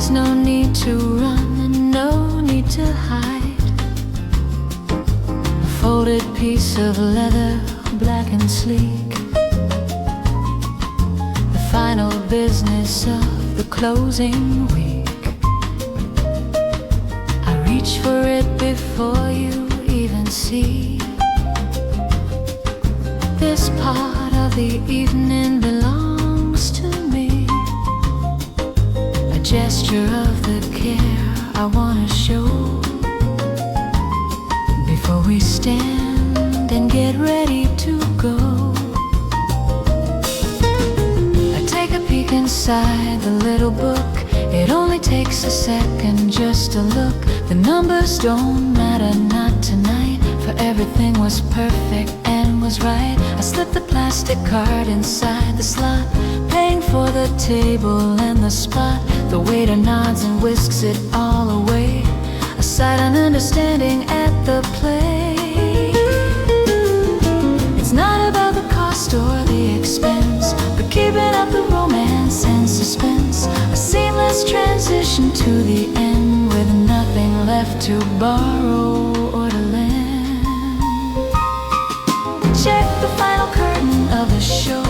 There's no need to run and no need to hide. A folded piece of leather, black and sleek. The final business of the closing week. I reach for it before you even see. This part of the evening belongs to me. A gesture of the care I wanna show before we stand and get ready to go. I take a peek inside the little book. It only takes a second just to look. The numbers don't matter, not tonight, for everything was perfect and was right. I slipped the plastic card inside the slot, paying for the table and the spot. The waiter nods and whisks it all away, a silent understanding at the play. It's not about the cost or the expense, but keeping up the romance and suspense. A seamless transition to the end, with nothing left to borrow or to lend. Check the final curtain of the show,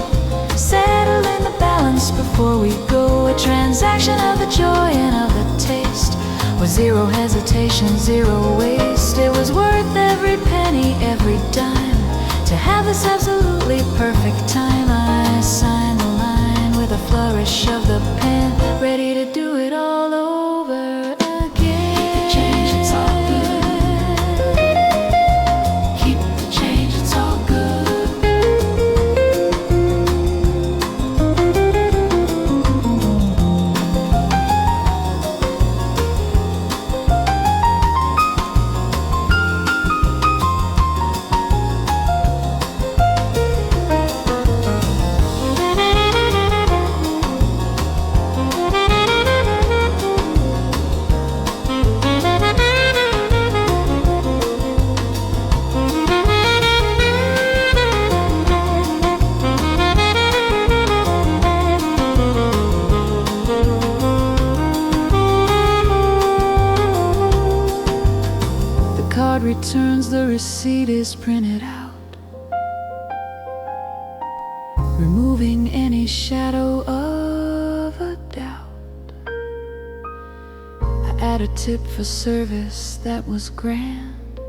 settling the balance before we go. A transaction of the joy and of the taste, with zero hesitation, zero waste. It was worth every penny, every dime, to have this absolutely perfect time. I signed the line with a flourish of the pen, ready to do it all over again. Keep the change, it's all good. Keep the change, it's all good. Returns, the receipt is printed out, removing any shadow of a doubt. I add a tip for service that was grand,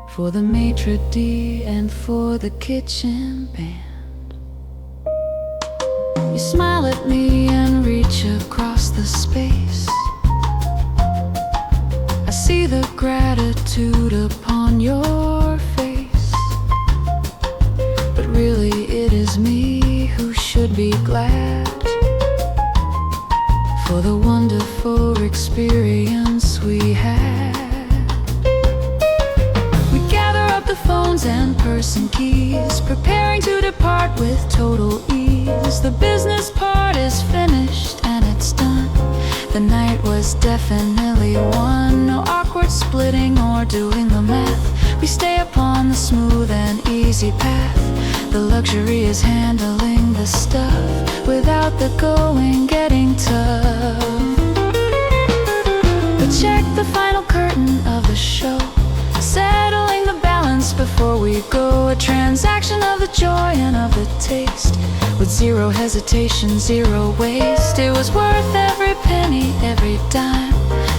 for the maitre d' and for the kitchen band. You smile at me and reach across the space. I see the gratitude upon your face, but really it is me who should be glad for the wonderful experience we had. We gather up the phones and purse and keys, preparing to depart with total ease. The business part is finished and it's done. The night was definitely won. No awkward splitting or doing the math. We stay upon the smooth and easy path. The luxury is handling the stuff without the going getting tough. But check the final curtain of the show, settling the balance before we go. A transaction of the joy and of the taste, with zero hesitation, zero waste. It was worth every penny, every dime,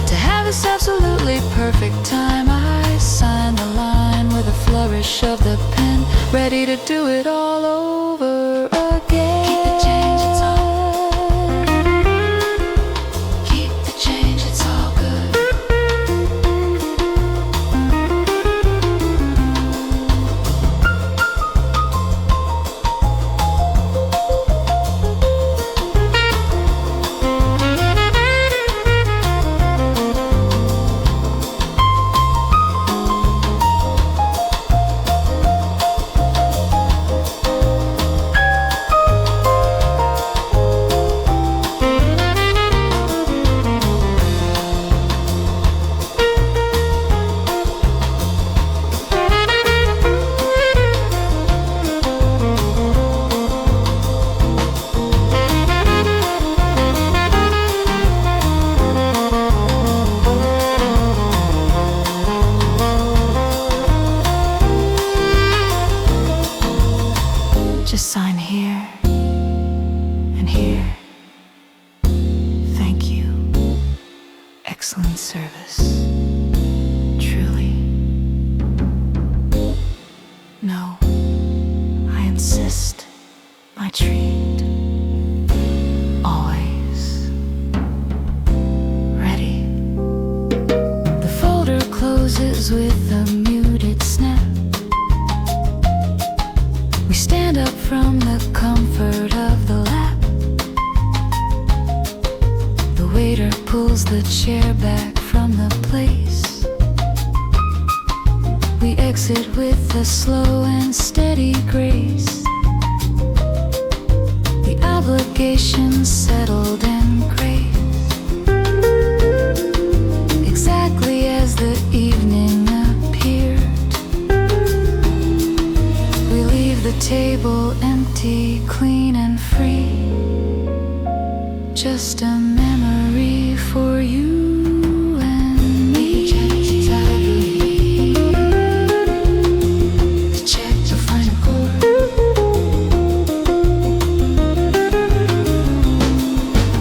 to have this absolutely perfect time. I signed the line with a flourish of the pen, ready to do it all over again. Keep the change, it's all good. Keep the change, it's all good. excellent service. Truly. No, I insist. My treat. Always. Ready. The folder closes with a muted snap. We stand up from the comfort of the lap. The waiter pulls the chair back from the place. We exit with a slow and steady grace. The obligations settled and grace. Exactly as the evening appeared. We leave the table empty, clean and free. Just a memory for you and me. To check the final chord.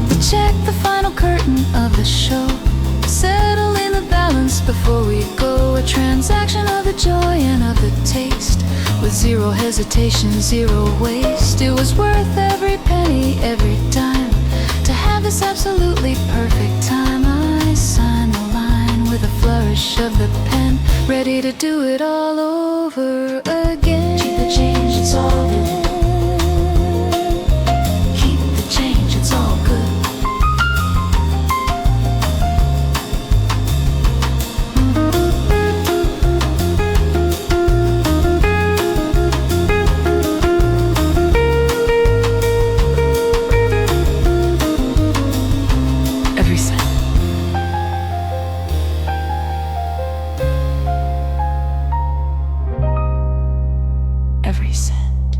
To check the final curtain of the show. Settle in the balance before we go. A transaction of the joy and of the taste. With zero hesitation, zero waste. It was worth every penny, every dime. To have this absolutely perfect time. I sign the line with a flourish of the pen, ready to do it all over again. Keep the change, it's all good. Keep the change, it's all good. Every cent. Every cent.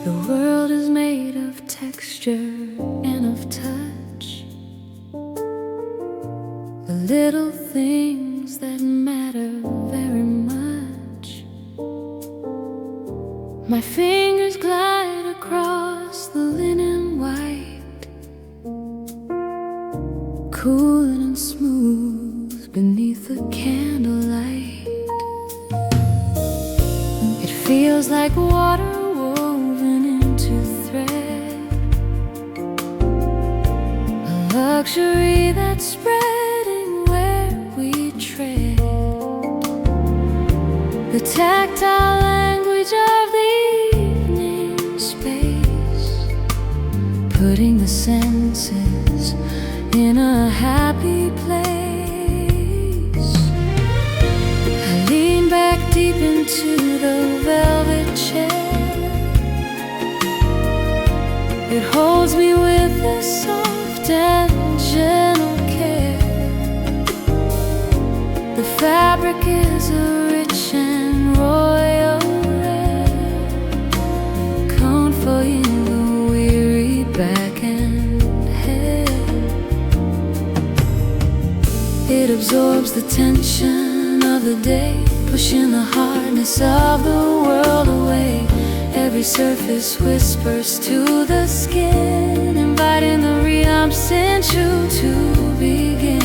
The world is made of texture and of touch. The little things that matter very much. My fingers glide across the linen white, cool and smooth beneath the candlelight. It feels like water woven into thread, a luxury that's spreading where we tread. The tactile language of the evening space, putting the senses in a happy place. I lean back deep into the velvet chair. It holds me with a soft and gentle care. The fabric is a rich and royal red, comforting the weary back and head. It absorbs the tension of the day, pushing the hardness of the world away. Every surface whispers to the skin, inviting the rhythm sensual to begin.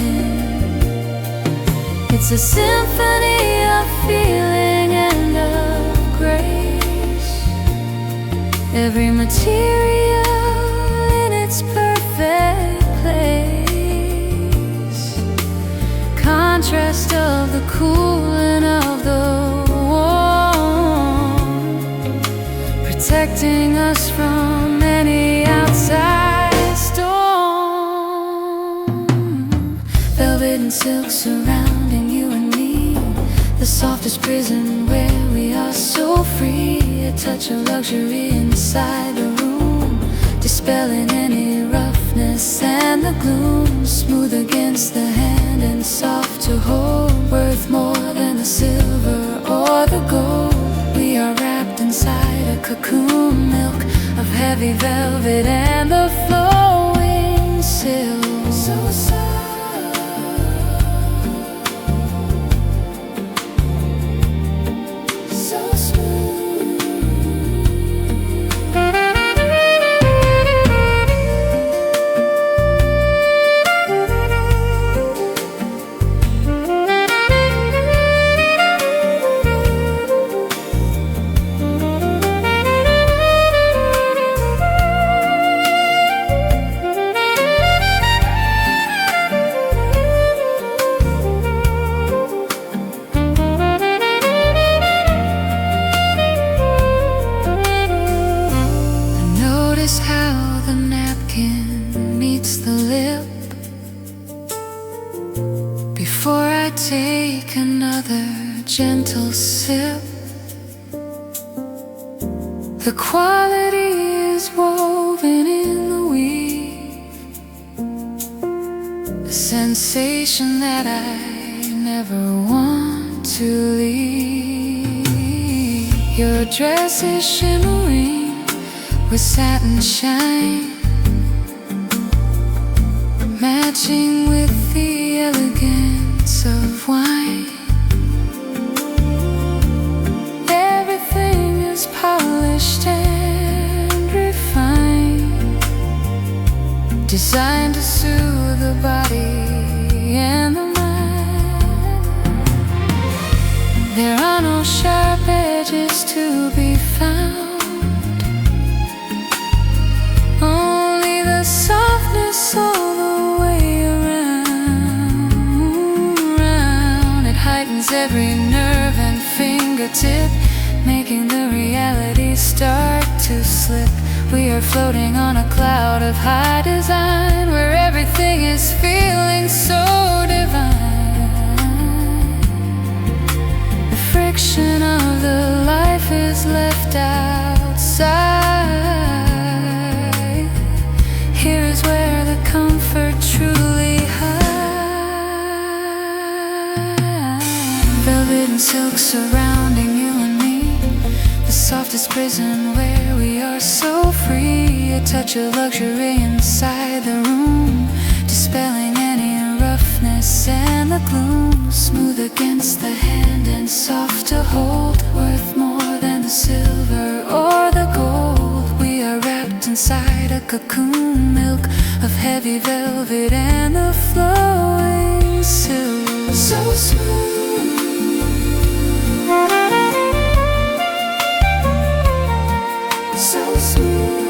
It's a symphony of feeling and of grace. Every material in its perfect place. Contrast of the cool and of the protecting us from any outside storm. Velvet and silk surrounding you and me, the softest prison where we are so free. A touch of luxury inside the room. dispelling any roughness and the gloom. Smooth against the hand and soft to hold, worth more than the silver or the gold. We are wrapped inside a cocoon, milk of heavy velvet and the flowing silk. So soft, so smooth. Notice how the napkin meets the lip before I take another gentle sip. The quality is woven in the weave, a sensation that I never want to leave. Your dress is shimmering with satin shine, matching with the elegance of wine. Everything is polished and refined, designed to soothe the body and the mind. There are no sharp edges to be found, only the softness all the way around. It heightens every nerve and fingertip, making the reality start to slip. We are floating on a cloud of high design, where everything is feeling so divine. The friction of the life is left outside. Here is where the comfort truly hides. Velvet and silk surrounding you and me, the softest prison where we are so free. A touch of luxury inside the room, dispelling any roughness and the gloom. Smooth against the hand and soft to hold, worth more than the silver or the gold. We are wrapped inside a cocoon, milk of heavy velvet and the flowing silk. So smooth, so smooth.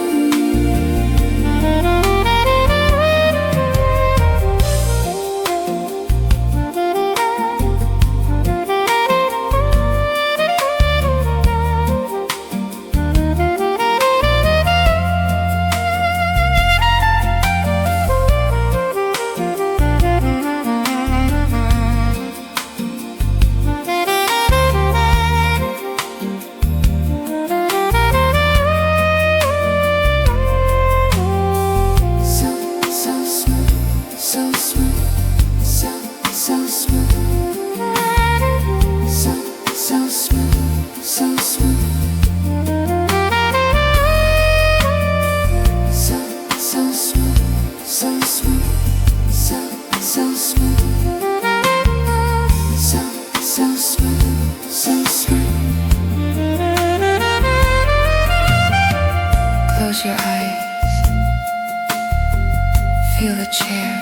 Close your eyes, feel the chair,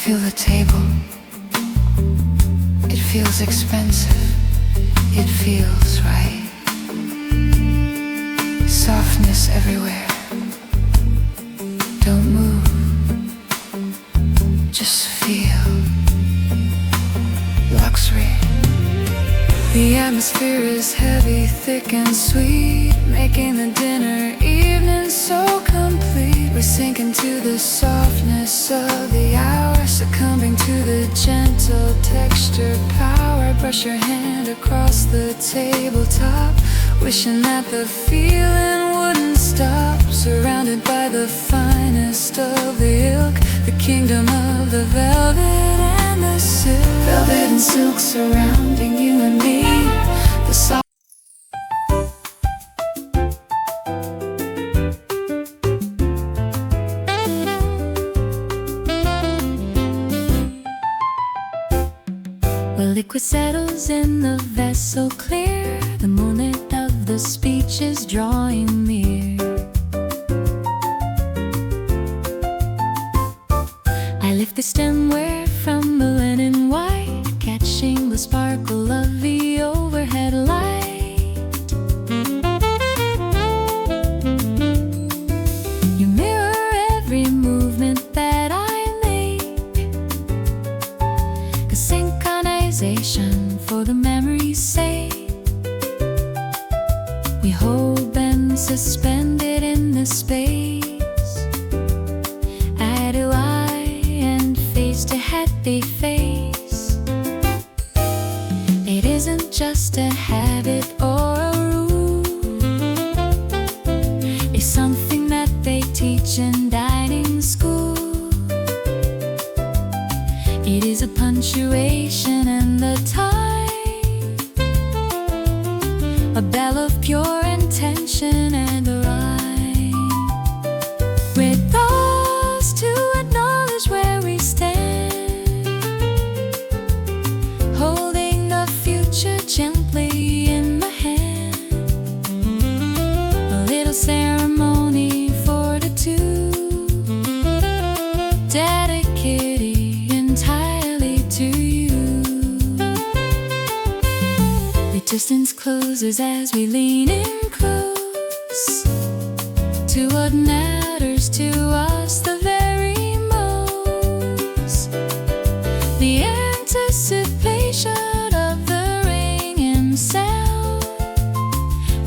feel the table. It feels expensive, it feels right. Softness everywhere. Don't move, just feel luxury. The atmosphere is heavy, thick and sweet, making the dinner evening so complete. We're sinking to the softness of the hour, succumbing to the gentle texture power. Brush your hand across the tabletop, wishing that the feeling would stop, surrounded by the finest of the ilk, the kingdom of the velvet and the silk. Velvet and silk surrounding you and me, the soft. The liquid settles in the vessel clear, the moonlit of the speech is drawing near. I lift the stemware from the linen white, catching the sparkle of the overhead light. You mirror every movement that I make, 'cause synchronization for the memory's sake. We hold them suspended in the space, eye to eye and face to happy face. It isn't just a habit or a rule, it's something that they teach in dining school. It is a punctuation and the time, a bell of pure intention and a rhyme. We're those to acknowledge where we stand, holding the future gently in my hand. A little ceremony for the two, dedicated entirely to you. The distance closes as we lean in close to what matters to us the very most. The anticipation of the ringing sound,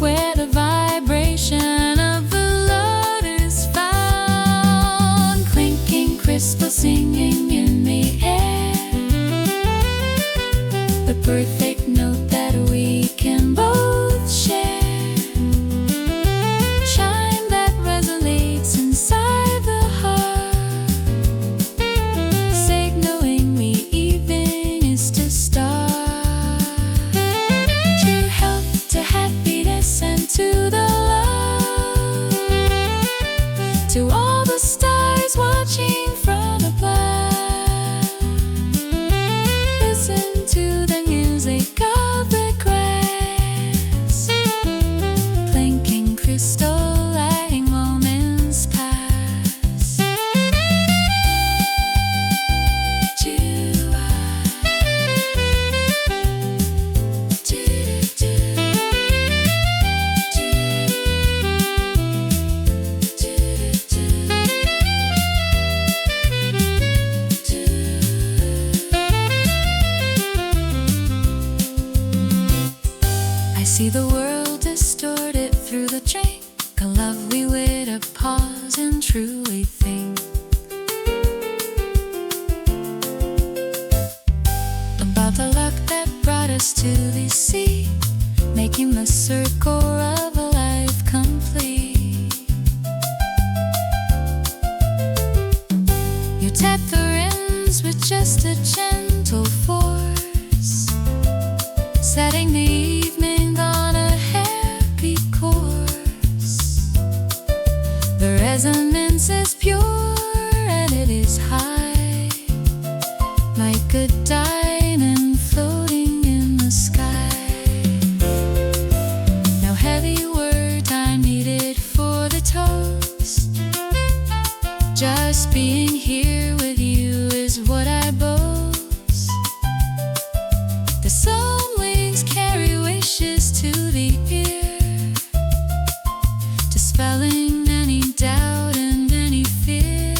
where the vibration of the Lord is found. Clinking crystal singing in the air, the perfect note that we can both share. Chime that resonates inside the heart, signaling the evening is to start. To health, to happiness, and to the love, to all the stars watching from above. Listen to the music of the grass, clinking crystal, letting moments pass. I see the world distorted through the drink, a lovely way to pause and truly think about the luck that brought us to this sea, making the circle of a life complete. You tap the rims with just a gentle force, setting the evening on a happy course. The resonance is pure and it is high, like a diamond floating in the sky. No heavy word time needed for the toast, just being here with you is what I boast. The song wings carry wishes to the ear, dispelling any doubt and any fear.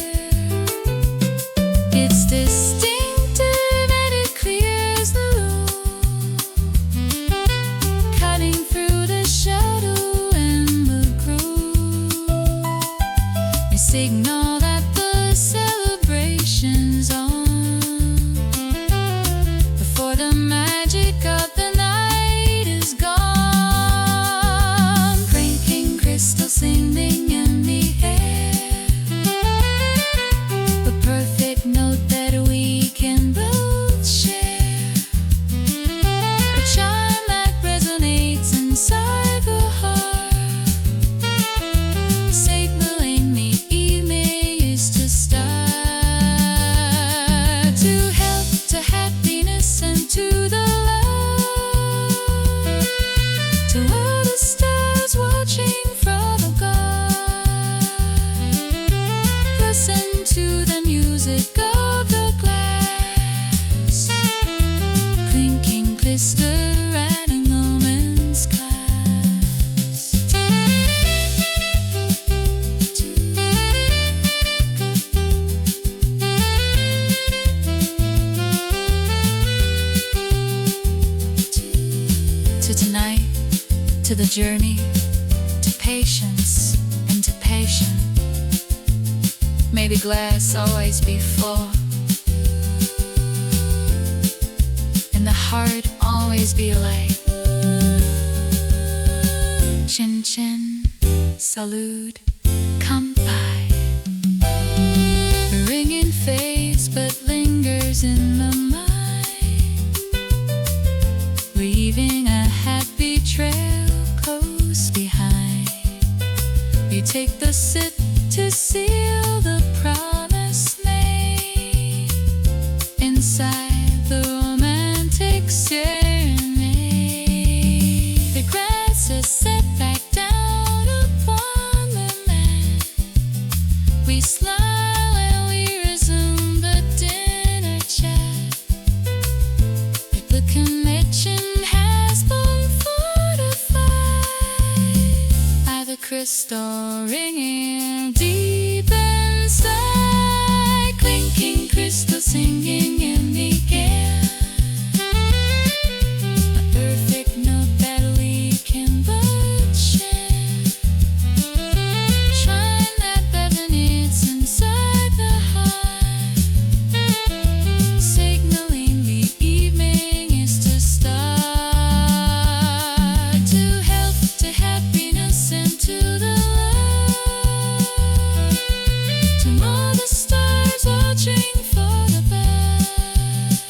It's distinctive and it clears the room, cutting through the shadow and the groove. A signal that the celebration's on, before the magic of the night is gone. to the journey, to patience and to passion. May the glass always be full, and the heart always be light. Chin chin, salute, come by. The ringing fades but lingers in the mind, leaving a happy trail close behind. You take the sip to seal the promise made inside the romantic serenade. The grass is set back down upon the land. We smile and we resume the dinner chat. If the connection has been fortified by the crystal ringing deep inside, clinking crystal singing in the air. A perfect note that we can but share. Shine that resonance inside the heart, signaling the evening is to start. To health, to happiness, and to the love. Tomorrow the stars watching for the best.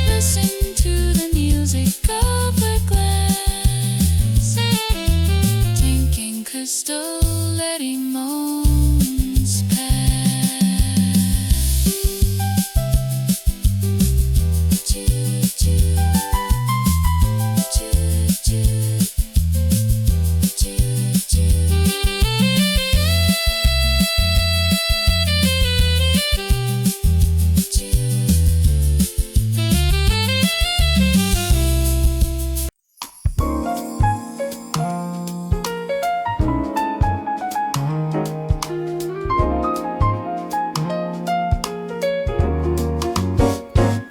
Listen to the music of the glass, drinking crystal, letting moments pass. Choo choo, choo choo, choo choo.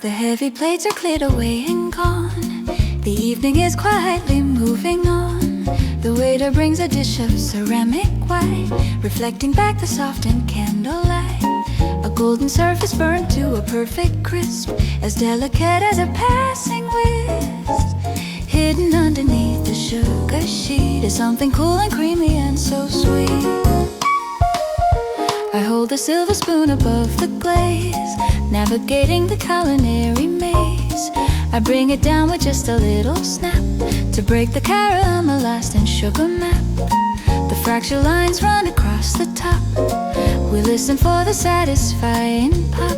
The heavy plates are cleared away and gone. The evening is quietly moving on. The waiter brings a dish of ceramic white, reflecting back the softened candlelight. A golden surface burned to a perfect crisp, as delicate as a passing whisk. Hidden underneath the sugar sheet is something cool and creamy and so sweet. I hold a silver spoon above the glaze, navigating the culinary maze. I bring it down with just a little snap to break the caramelized and sugar map. The fracture lines run across the top. We listen for the satisfying pop.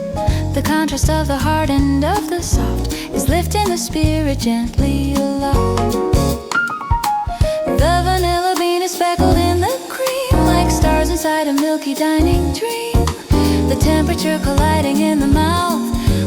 The contrast of the hard and of the soft is lifting the spirit gently aloft. The vanilla bean is speckled in the cream, like stars inside a milky dining dream. The temperature colliding in the mouth,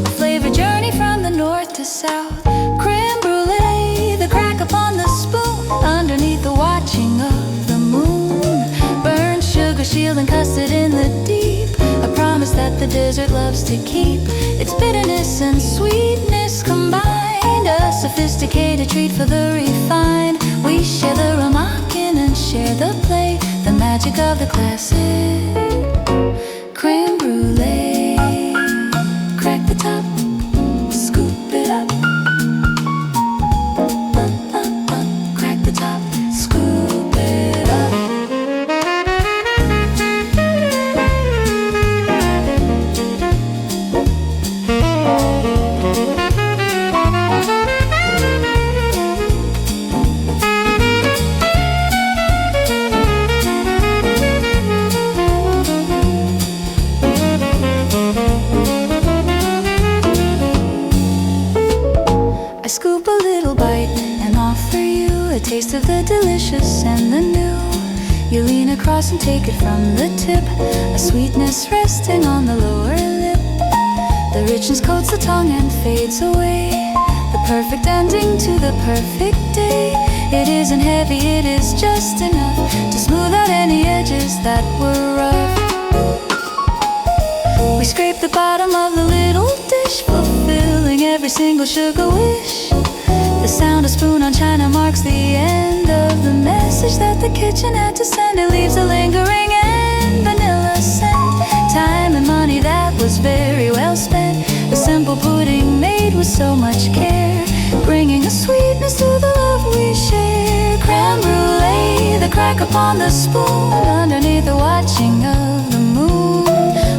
a flavor journey from the north to south. Creme brulee, the crack upon the spoon, underneath the watching of the moon. Burnt sugar shield and custard in the deep, a promise that the desert loves to keep. Its bitterness and sweetness combined, a sophisticated treat for the refined. We share the remarking and share the play, the magic of the classic. Creme brulee, crack the top, scoop it up. Crack the top, scoop it up. I scoop a little bite and offer you a taste of the delicious and the new. You lean across and take it from the tip, a sweetness resting on the lower lip. The richness coats the tongue and fades away, the perfect ending to the perfect day. It isn't heavy, it is just enough to smooth out any edges that were rough. We scrape the bottom of the little dish, fulfilling every single sugar wish. The sound of spoon on china marks the end of the message that the kitchen had to send. It leaves a lingering and vanilla scent. Time and money that was very well spent. A simple pudding made with so much care, bringing a sweetness to the love we share. Creme brulee, the crack upon the spoon, underneath the watching of the moon.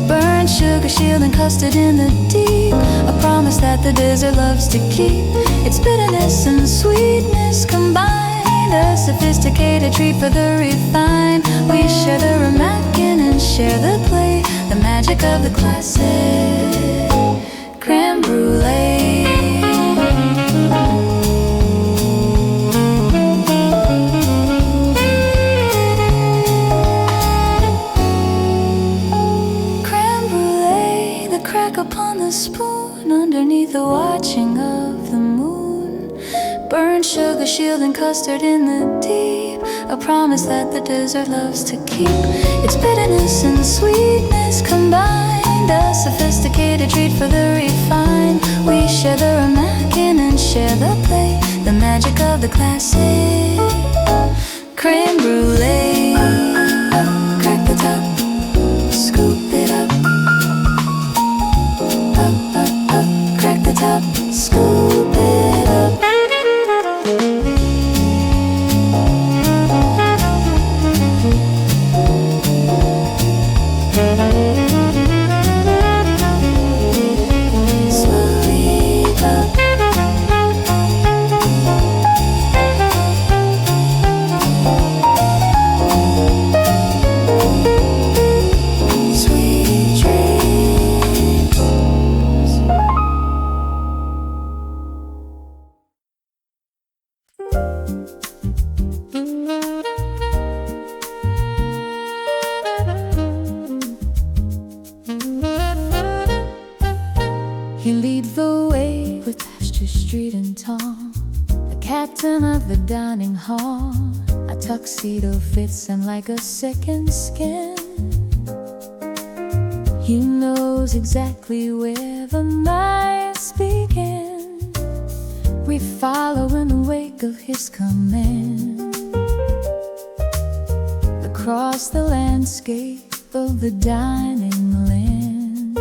Burnt sugar, shield, and custard in the deep, a promise that the dessert loves to keep. Its bitterness and sweetness combined, a sophisticated treat for the refined. We share the remakin and share the play, the magic of the classic creme brulee. Upon the spoon, underneath the watching of the moon. Burnt sugar, shield, and custard in the deep, a promise that the dessert loves to keep. Its bitterness and sweetness combined, a sophisticated treat for the refined. We share the remakin and share the play, the magic of the classic creme brulee. Crack the top, scoop it up. Crack the top, scoop it up. Sweep up. Sweet dreams. He leads the way with Pasture Street and Tom, the captain of the dining hall. A tuxedo fits him like a second skin. He knows exactly where the nights begin. We follow in the wake of his command, across the landscape of the dining land.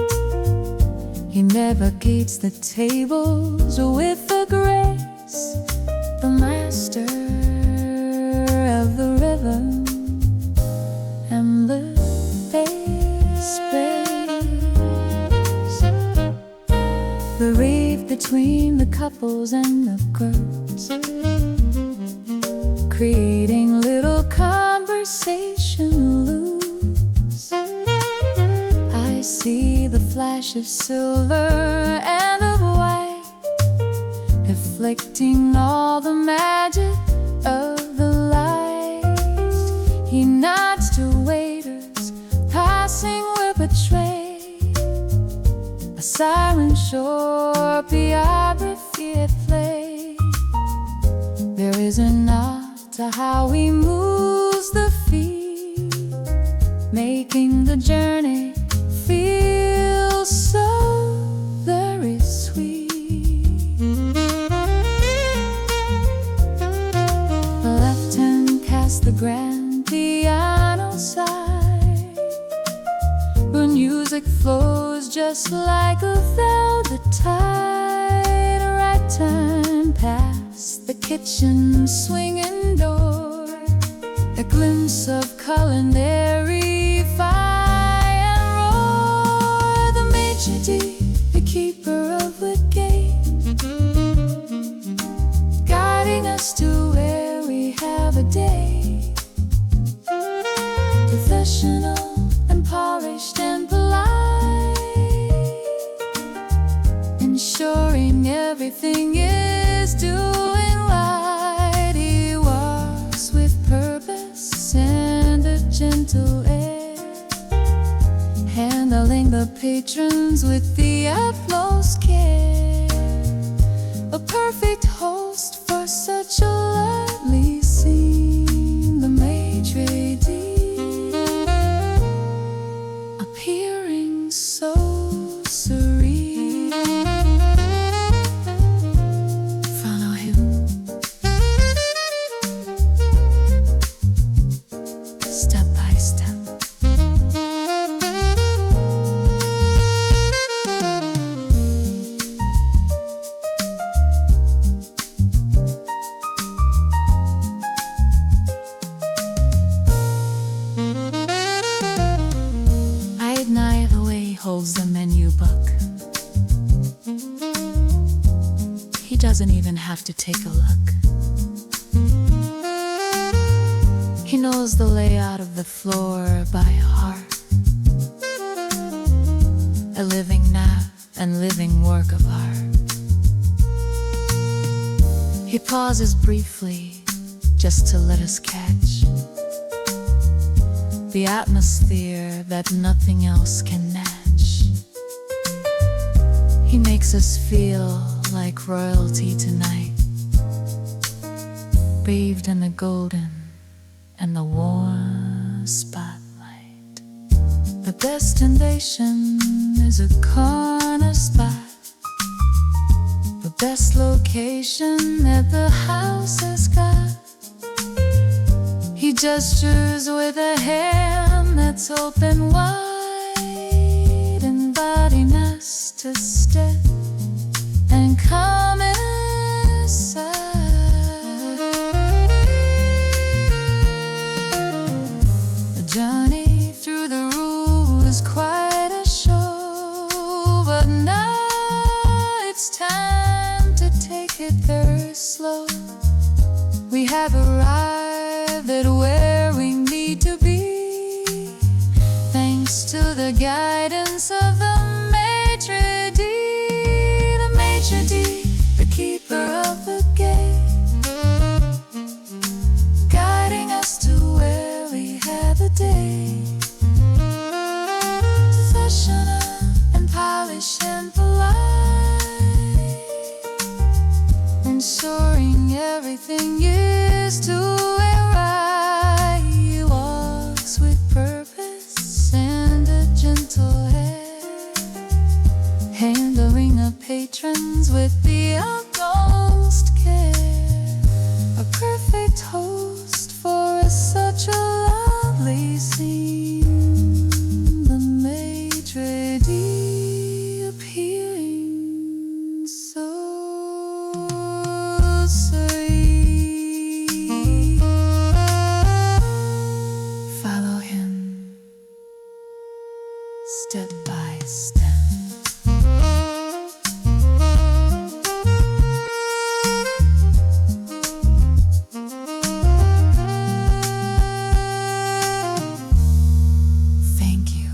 He navigates the tables with a grace, the master of the rhythm and the bass. The rave between the couples and the girls, creating little conversation loops. I see the flash of silver and of white, reflecting all the magic of the light. He nods to waiters passing with a tray, a silent shore biography at play. There is an art to how he moves the feet, making the journey feel so very sweet. The left hand casts the grand piano side, but music flows just like a velvet tide. A right time past the kitchen swinging door, a glimpse of culinary fire and roar. The maitre d', the keeper of the game, guiding us to where we have a day. Professional and polished and polite, ensuring everything is doing right. He walks with purpose and a gentle air, handling the patrons with the utmost care. A perfect host for such a lovely scene. The maitre d', appearing so serene. Follow him doesn't even have to take a look. He knows the layout of the floor by heart. A living nap and living work of art. He pauses briefly just to let us catch the atmosphere that nothing else can match. He makes us feel like royalty tonight, bathed in the golden and the warm spotlight. The destination is a corner spot, the best location that the house has got. He gestures with a hand that's open wide, inviting us to step and come inside. The journey through the rule is quite a show, but now it's time to take it very slow. We have arrived at where we need to be, thanks to the guidance of the maitre d', the maitre d', the keeper of the gate, guiding us to where we have a day. Professional and polished and polite, ensuring everything is to it right. He walks with purpose and a gentle head, handling our patrons with the utmost care. A perfect host for such a lovely scene, the maitre d' appearing so sweet. Follow him step by step. Thank you.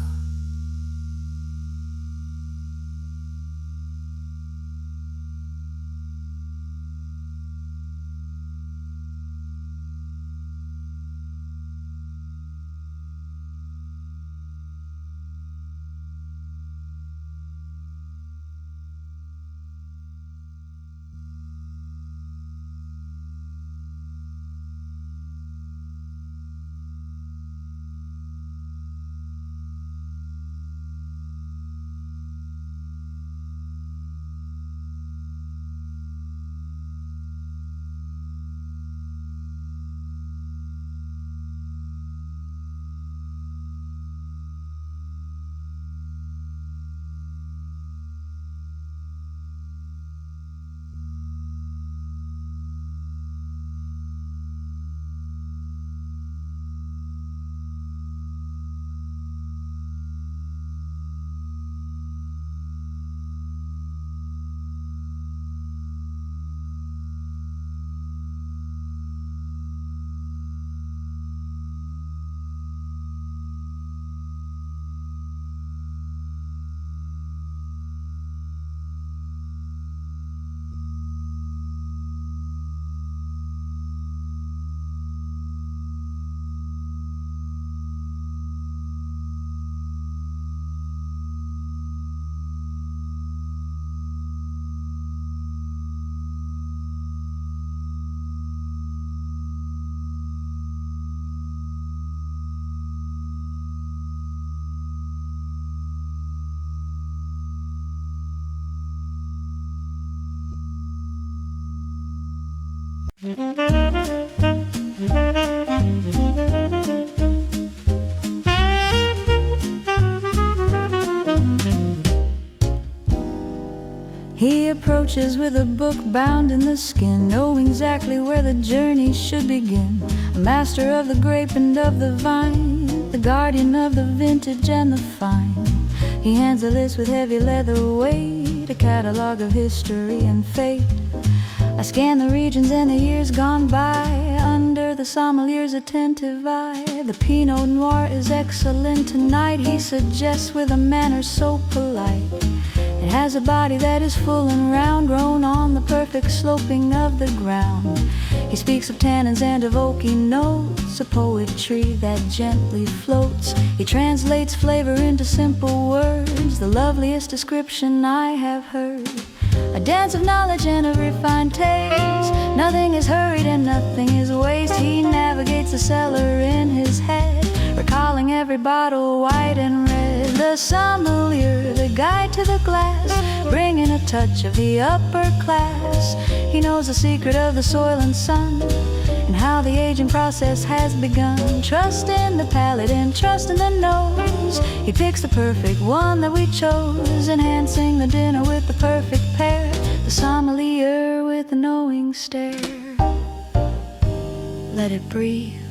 He approaches with a book bound in the skin, knowing exactly where the journey should begin. A master of the grape and of the vine, the guardian of the vintage and the fine. He hands a list with heavy leather weight, a catalog of history and fate. scan the regions and the years gone by under the sommelier's attentive eye. The Pinot Noir is excellent tonight, he suggests with a manner so polite. It has a body that is full and round, grown on the perfect sloping of the ground. He speaks of tannins and of oaky notes, a poetry that gently floats. He translates flavor into simple words, the loveliest description I have heard. A dance of knowledge and of refined taste. Nothing is hurried and nothing is waste. He navigates the cellar in his head, recalling every bottle white and red. The sommelier, the guide to the glass, bringing a touch of the upper class. He knows the secret of the soil and sun, and how the aging process has begun. Trust in the palate and trust in the nose. He picks the perfect one that we chose, enhancing the dinner with the perfect pair. The sommelier with a knowing stare. Let it breathe.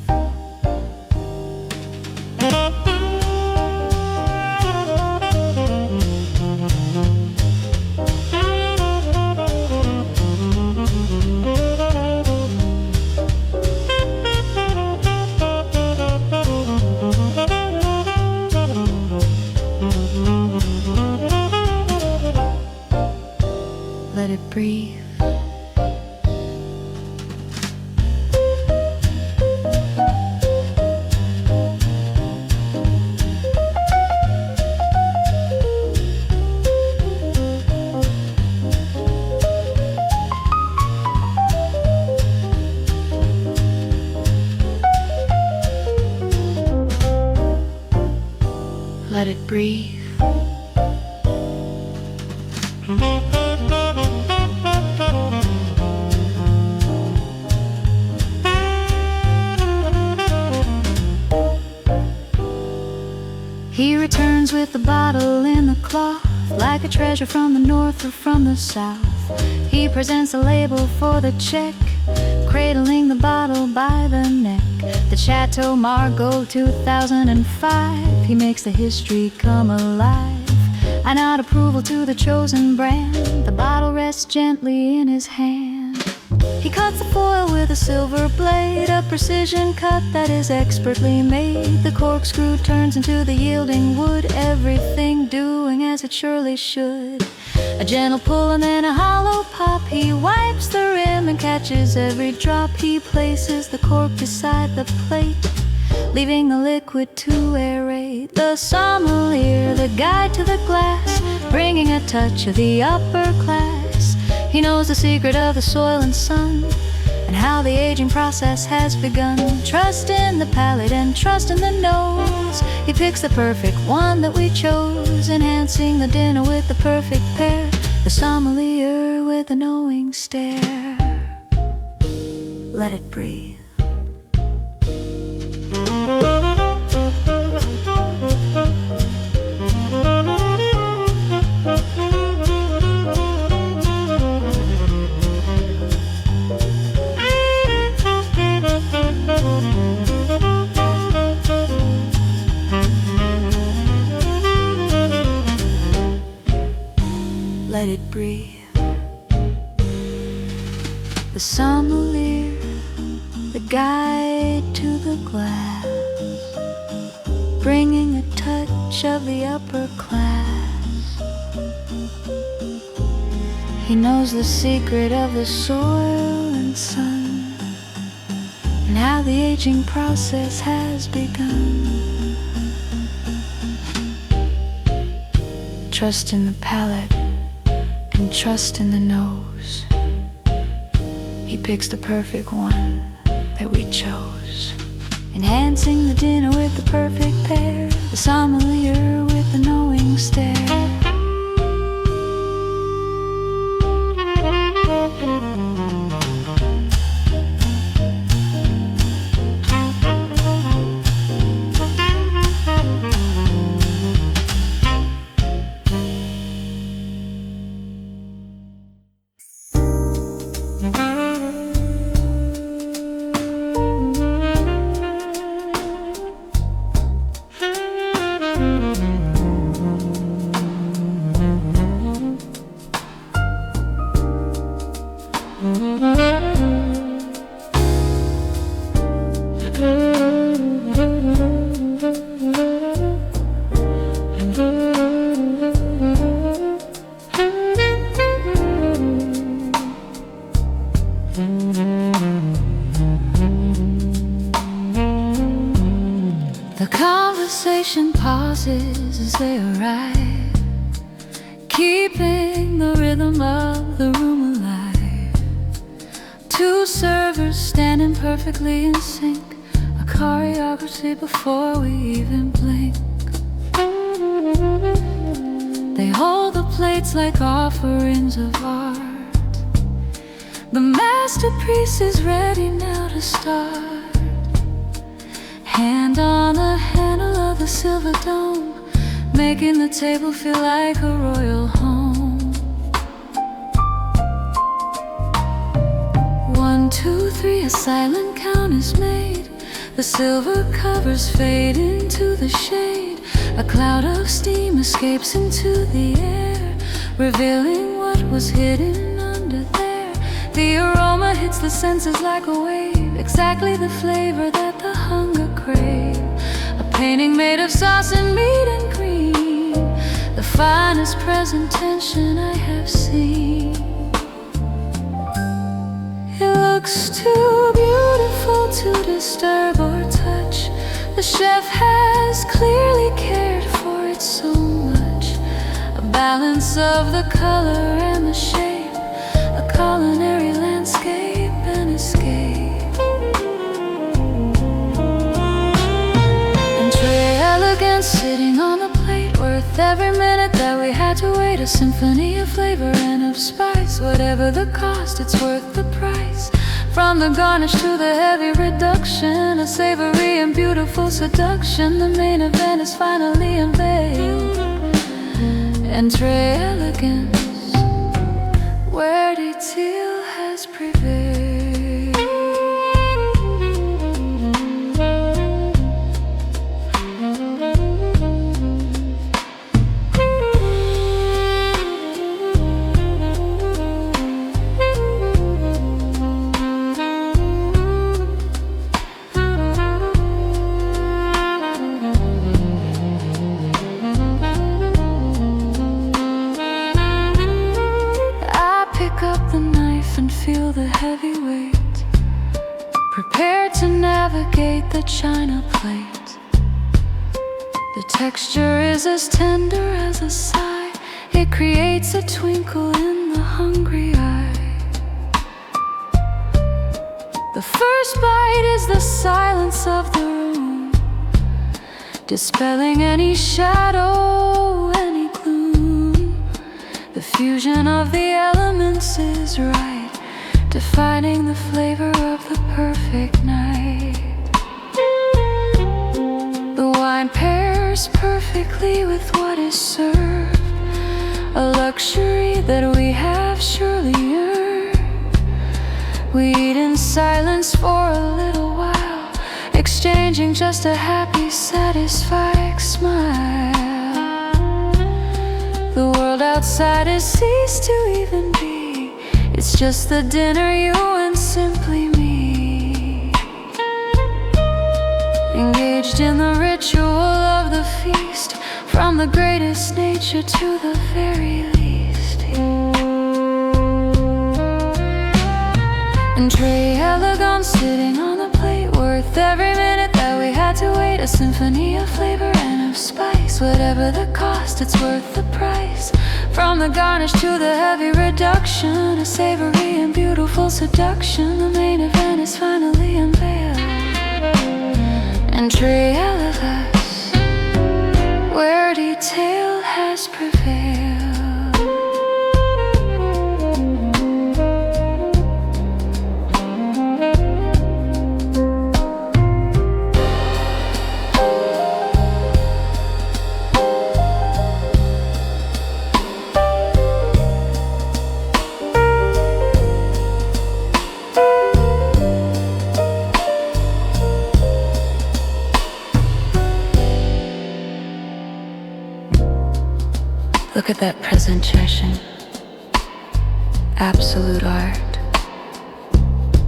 Let it breathe. Let it breathe. He returns with the bottle in the cloth, like a treasure from the north or from the south. He presents a label for the check, cradling the bottle by the neck. The Chateau Margaux 2005. He makes the history come alive. I nod approval to the chosen brand. The bottle rests gently in his hand. He cuts the foil with a silver blade, a precision cut that is expertly made. The corkscrew turns into the yielding wood, everything doing as it surely should. A gentle pull and then a hollow pop. He wipes the rim and catches every drop. He places the cork beside the plate, leaving the liquid to aerate. The sommelier, the guide to the glass, bringing a touch of the upper class. He knows the secret of the soil and sun, and how the aging process has begun. Trust in the palate and trust in the nose. He picks the perfect one that we chose, enhancing the dinner with the perfect pair. The sommelier with a knowing stare. Let it breathe. Let it breathe. The sommelier, the guide to the glass, bringing a touch of the upper class. He knows the secret of the soil and sun, and how the aging process has begun. Trust in the palate and trust in the nose. He picks the perfect one that we chose, enhancing the dinner with the perfect pair. The sommelier with the knowing stare. conversation pauses as they arrive, keeping the rhythm of the room alive. Two servers standing perfectly in sync, a choreography before we even blink. They hold the plates like offerings of art. The masterpiece is ready now to start. Hand on the handle of the silver dome, making the table feel like a royal home. 1, 2, 3, a silent count is made. The silver covers fade into the shade. A cloud of steam escapes into the air, revealing what was hidden under there. The aroma hits the senses like a wave, exactly the flavor that the hunger crave. A painting made of sauce and meat and cream, the finest presentation I have seen. It looks too beautiful to disturb or touch. The chef has clearly cared for it so much. A balance of the color and the shape, a culinary landscape and escape. And tray elegance sitting on the plate, worth every minute that we had to wait. A symphony of flavor and of spice, whatever the cost, it's worth the price. From the garnish to the heavy reduction, a savory and beautiful seduction. The main event is finally unveiled. Entree elegance, where detail has prevailed. Feel the heavy weight, prepared to navigate the china plate. The texture is as tender as a sigh, it creates a twinkle in the hungry eye. The first bite is the silence of the room, dispelling any shadow, any gloom. The fusion of the elements is right, defining the flavor of the perfect night. The wine pairs perfectly with what is served, a luxury that we have surely earned. We eat in silence for a little while, exchanging just a happy, satisfied smile. The world outside has ceased to even be, it's just the dinner, you and simply me, engaged in the ritual of the feast, from the greatest nature to the very least. And tray elegance sitting on the plate, worth every minute that we had to wait. A symphony of flavor and of spice, whatever the cost, it's worth the price. From the garnish to the heavy reduction, a savory and beautiful seduction. The main event is finally unveiled. Entree elegance, where detail has prevailed. Look at that presentation, absolute art.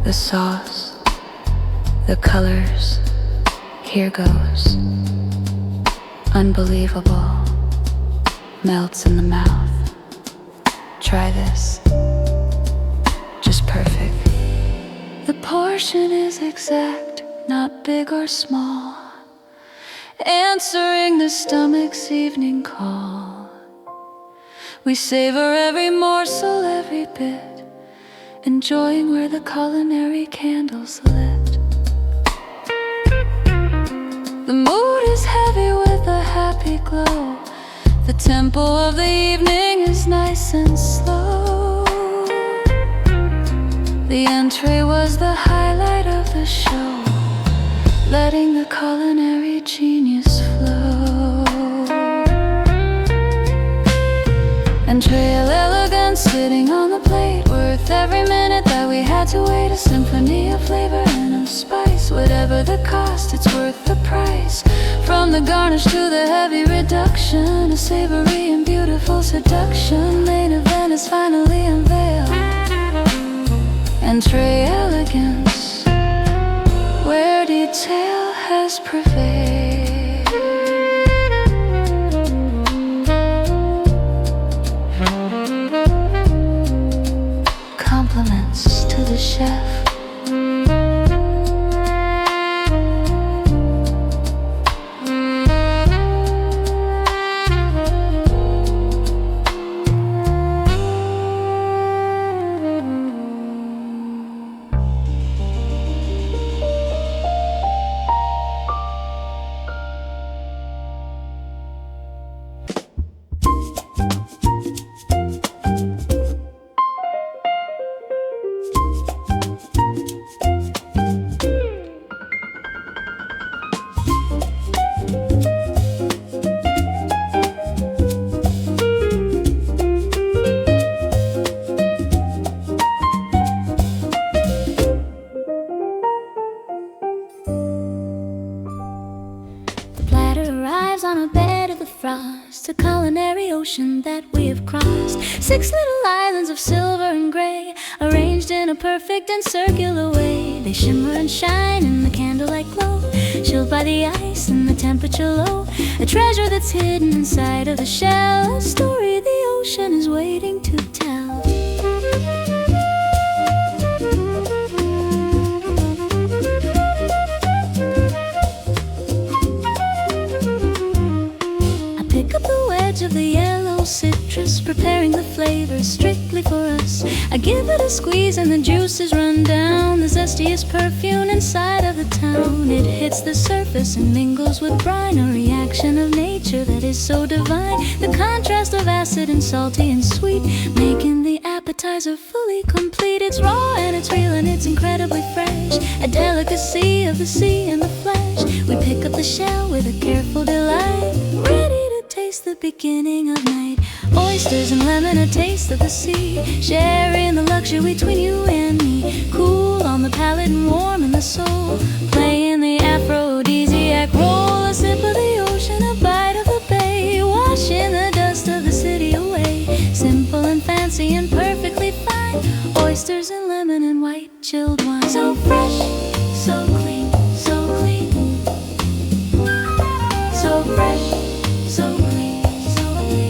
The sauce, the colors, here goes. Unbelievable, melts in the mouth. Try this, just perfect. The portion is exact, not big or small. answering the stomach's evening call. We savor every morsel, every bit, enjoying where the culinary candles lit. The mood is heavy with a happy glow. The tempo of the evening is nice and slow. The entree was the highlight of the show, letting the culinary genius flow. Entree elegant sitting on the plate, worth every minute that we had to wait. A symphony of flavor and of spice, whatever the cost, it's worth the price. From the garnish to the heavy reduction, a savory and beautiful seduction. Main event is finally unveiled. Entree elegance, where detail has prevailed. Compliments to the chef. On a bed of the frost, a culinary ocean that we have crossed. 6 little islands of silver and gray, arranged in a perfect and circular way. They shimmer and shine in the candlelight glow, chilled by the ice and the temperature low. A treasure that's hidden inside of the shell, a story the ocean is waiting to tell. Of the yellow citrus, preparing the flavors strictly for us. I give it a squeeze and the juices run down, the zestiest perfume inside of the town. It hits the surface and mingles with brine, a reaction of nature that is so divine. The contrast of acid and salty and sweet, making the appetizer fully complete. It's raw and it's real and it's incredibly fresh, a delicacy of the sea and the flesh. We pick up the shell with a careful delight, ready taste the beginning of night. Oysters and lemon, a taste of the sea, sharing the luxury between you and me. Cool on the palate and warm in the soul, playing the aphrodisiac role. A sip of the ocean, a bite of the bay, washing the dust of the city away. Simple and fancy and perfectly fine, oysters and lemon and white chilled wine. So fresh, so clean, so clean, so fresh, so clean, so clean.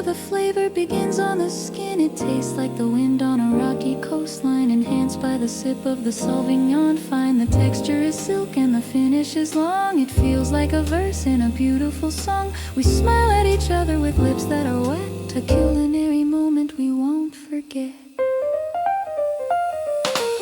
The flavor begins on the skin. It tastes like the wind on a rocky coastline, enhanced by the sip of the Sauvignon. Fine, the texture is silk and the finish is long. It feels like a verse in a beautiful song. We smile at each other with lips that are wet, a culinary moment we won't forget.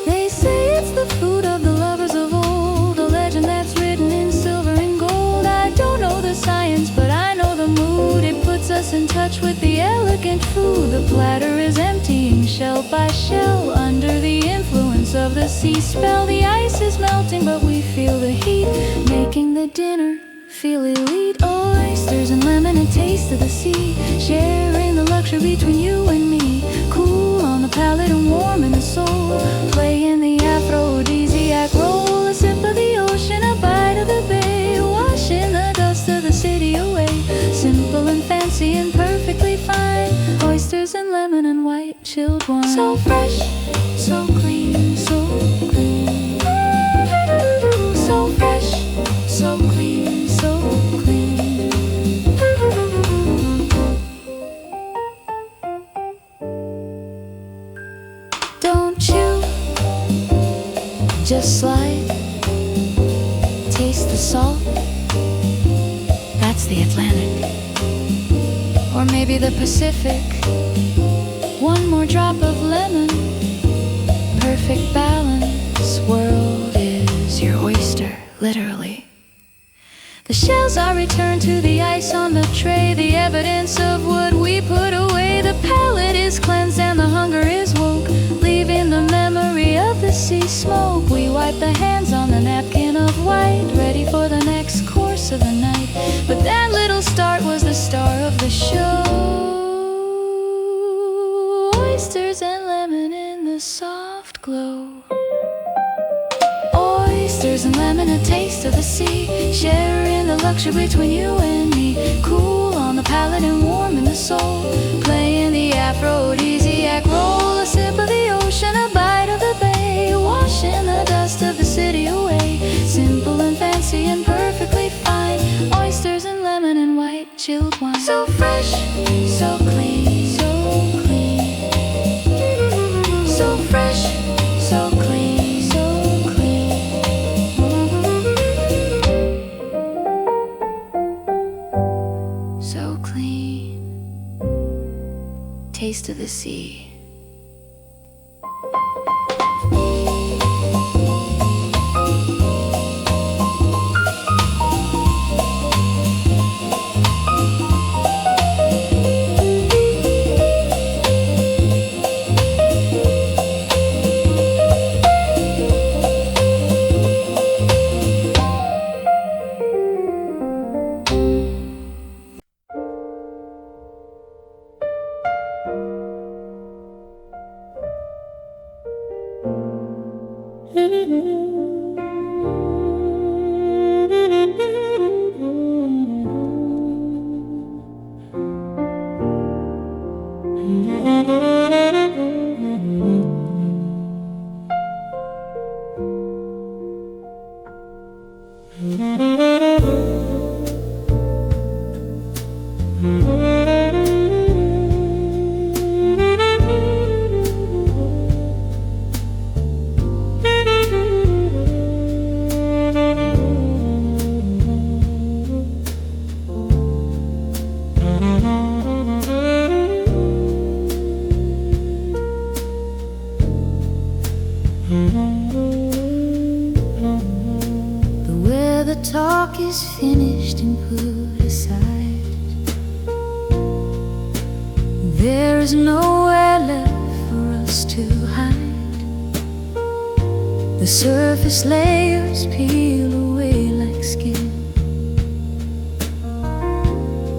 They say it's the food of the lovers of old, a legend that's written in silver and gold. I don't know the science, but I know the mood. It puts us in touch with the elegant food. The platter is emptying shell by shell, under the influence of the sea spell. The ice is melting, but we feel the heat, making the dinner feel elite. Oysters and lemon, a taste of the sea, sharing the luxury between you and me. Cool on the palate and warm in the soul, playing the aphrodisiac role. A sip of the ocean, a bite So fresh, so clean, so clean. So fresh, so clean, so clean. Don't you just slide, taste the salt? That's the Atlantic, or maybe the Pacific. One more drop of lemon, perfect balance. World is your oyster, literally. The shells are returned to the ice on the tray, the evidence of what we put away. The palate is cleansed and the hunger is woke, leaving the memory of the sea smoke. We wipe the hands on the napkin of white, ready for the next course of the night. But that little start was the star of the show. Oysters and lemon in the soft glow. Oysters and lemon, a taste of the sea, sharing the luxury between you and me. Cool on the palate and warm in the soul, playing the aphrodisiac role. A sip of the ocean, a bite of the bay, washing the dust of the city away. Simple and fancy and perfectly fine. Oysters and lemon and white chilled wine. So fresh, so clean, so clean. So fresh, so clean, so clean. So clean. Taste of the sea. The talk is finished and put aside. There is nowhere left for us to hide. The surface layers peel away like skin,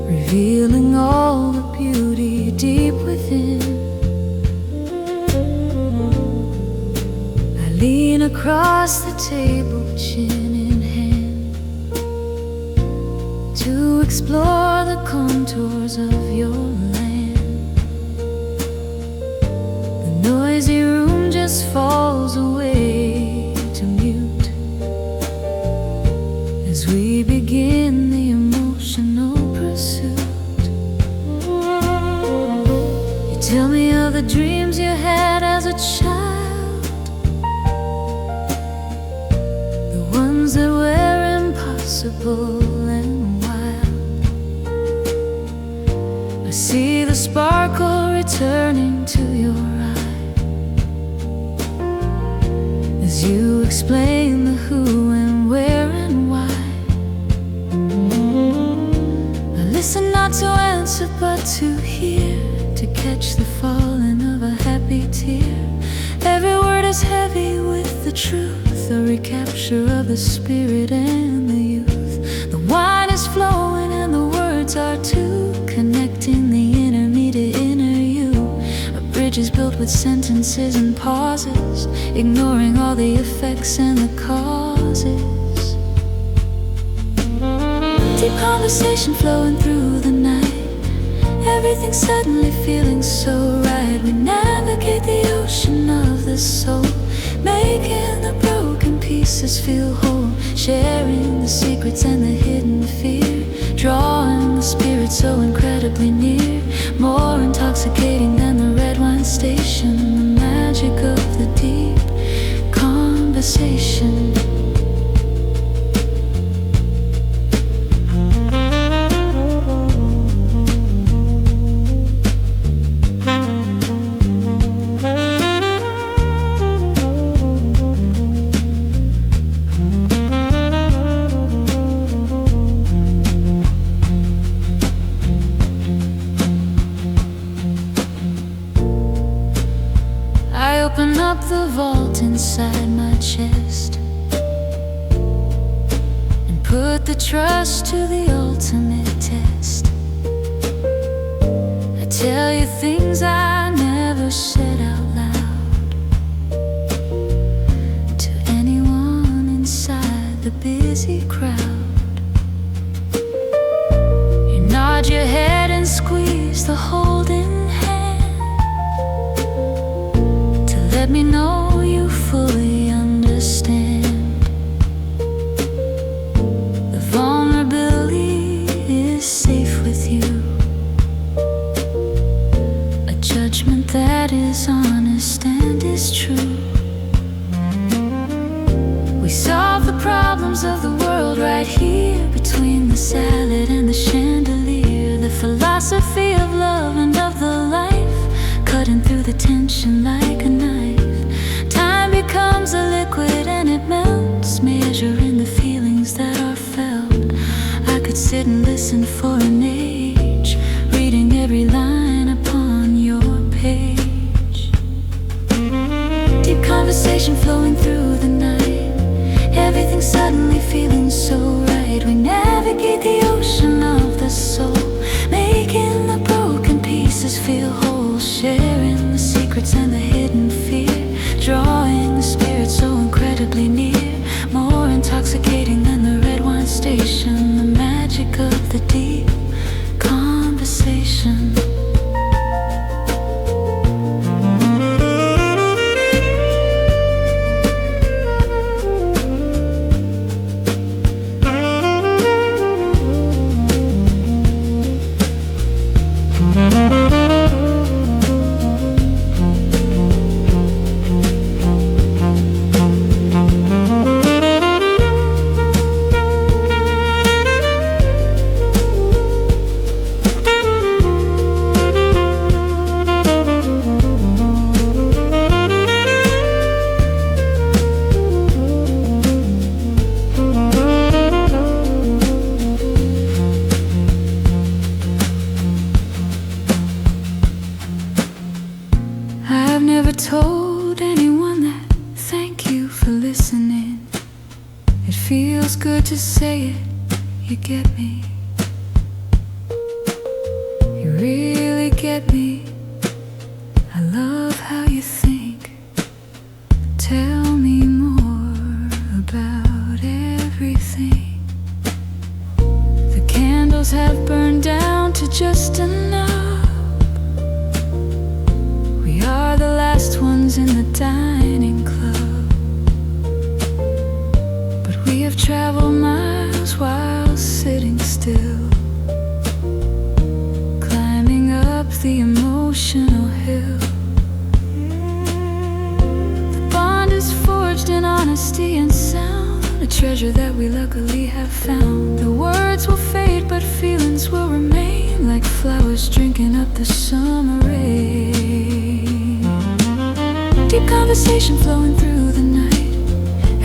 revealing all the beauty deep within. I lean across the table, chin in hand, to explore the contours of your land. The noisy room just falls away to mute as we begin the emotional pursuit. You tell me of the dreams you had as a child, the ones that were impossible and I see the sparkle returning to your eye as you explain the who and where and why. I listen not to answer but to hear, to catch the falling of a happy tear. Every word is heavy with the truth, a recapture of the spirit and the youth. The wine is flowing and the words are too, connecting the inner me to inner you. A bridge is built with sentences and pauses, ignoring all the effects and the causes. Deep conversation flowing through the night Everything's suddenly feeling so right. We navigate the ocean of the soul, making the broken pieces feel whole, sharing the secrets and the hidden fear, drawing the spirit so incredibly near, more intoxicating than the red wine station, the magic of the deep conversation. Open up the vault inside my chest and put the trust to the ultimate test. I tell you things I never said out loud to anyone inside the busy crowd. You nod your head and squeeze the holding hand. Let me know you fully understand. The vulnerability is safe with you, a judgment that is honest and is true. We solve the problems of the world right here, between the salad and the chandelier. The philosophy of love and of the life, cutting through the tension like a knife. Time becomes a liquid and it melts, measuring the feelings that are felt. I could sit and listen for an age, reading every line upon your page. Deep conversation flowing through the night, everything suddenly feeling so right. We navigate the ocean of the soul, making the broken pieces feel whole, sharing the secrets and the hidden fear, drawing the spirit so incredibly near, more intoxicating than the red wine station, the magic of the deep conversation. I've never told anyone that. Thank you for listening. It feels good to say it, you get me. You really get me. I love how you think. Tell me more about everything. The candles have burned down to just enough. We are the last ones in the dining club, but we have traveled miles while sitting still, climbing up the emotional hill. The bond is forged in honesty and sound, a treasure that we luckily have found. The words will fade, but feelings will remain, like flowers drinking up the summer rain. Deep conversation flowing through the night,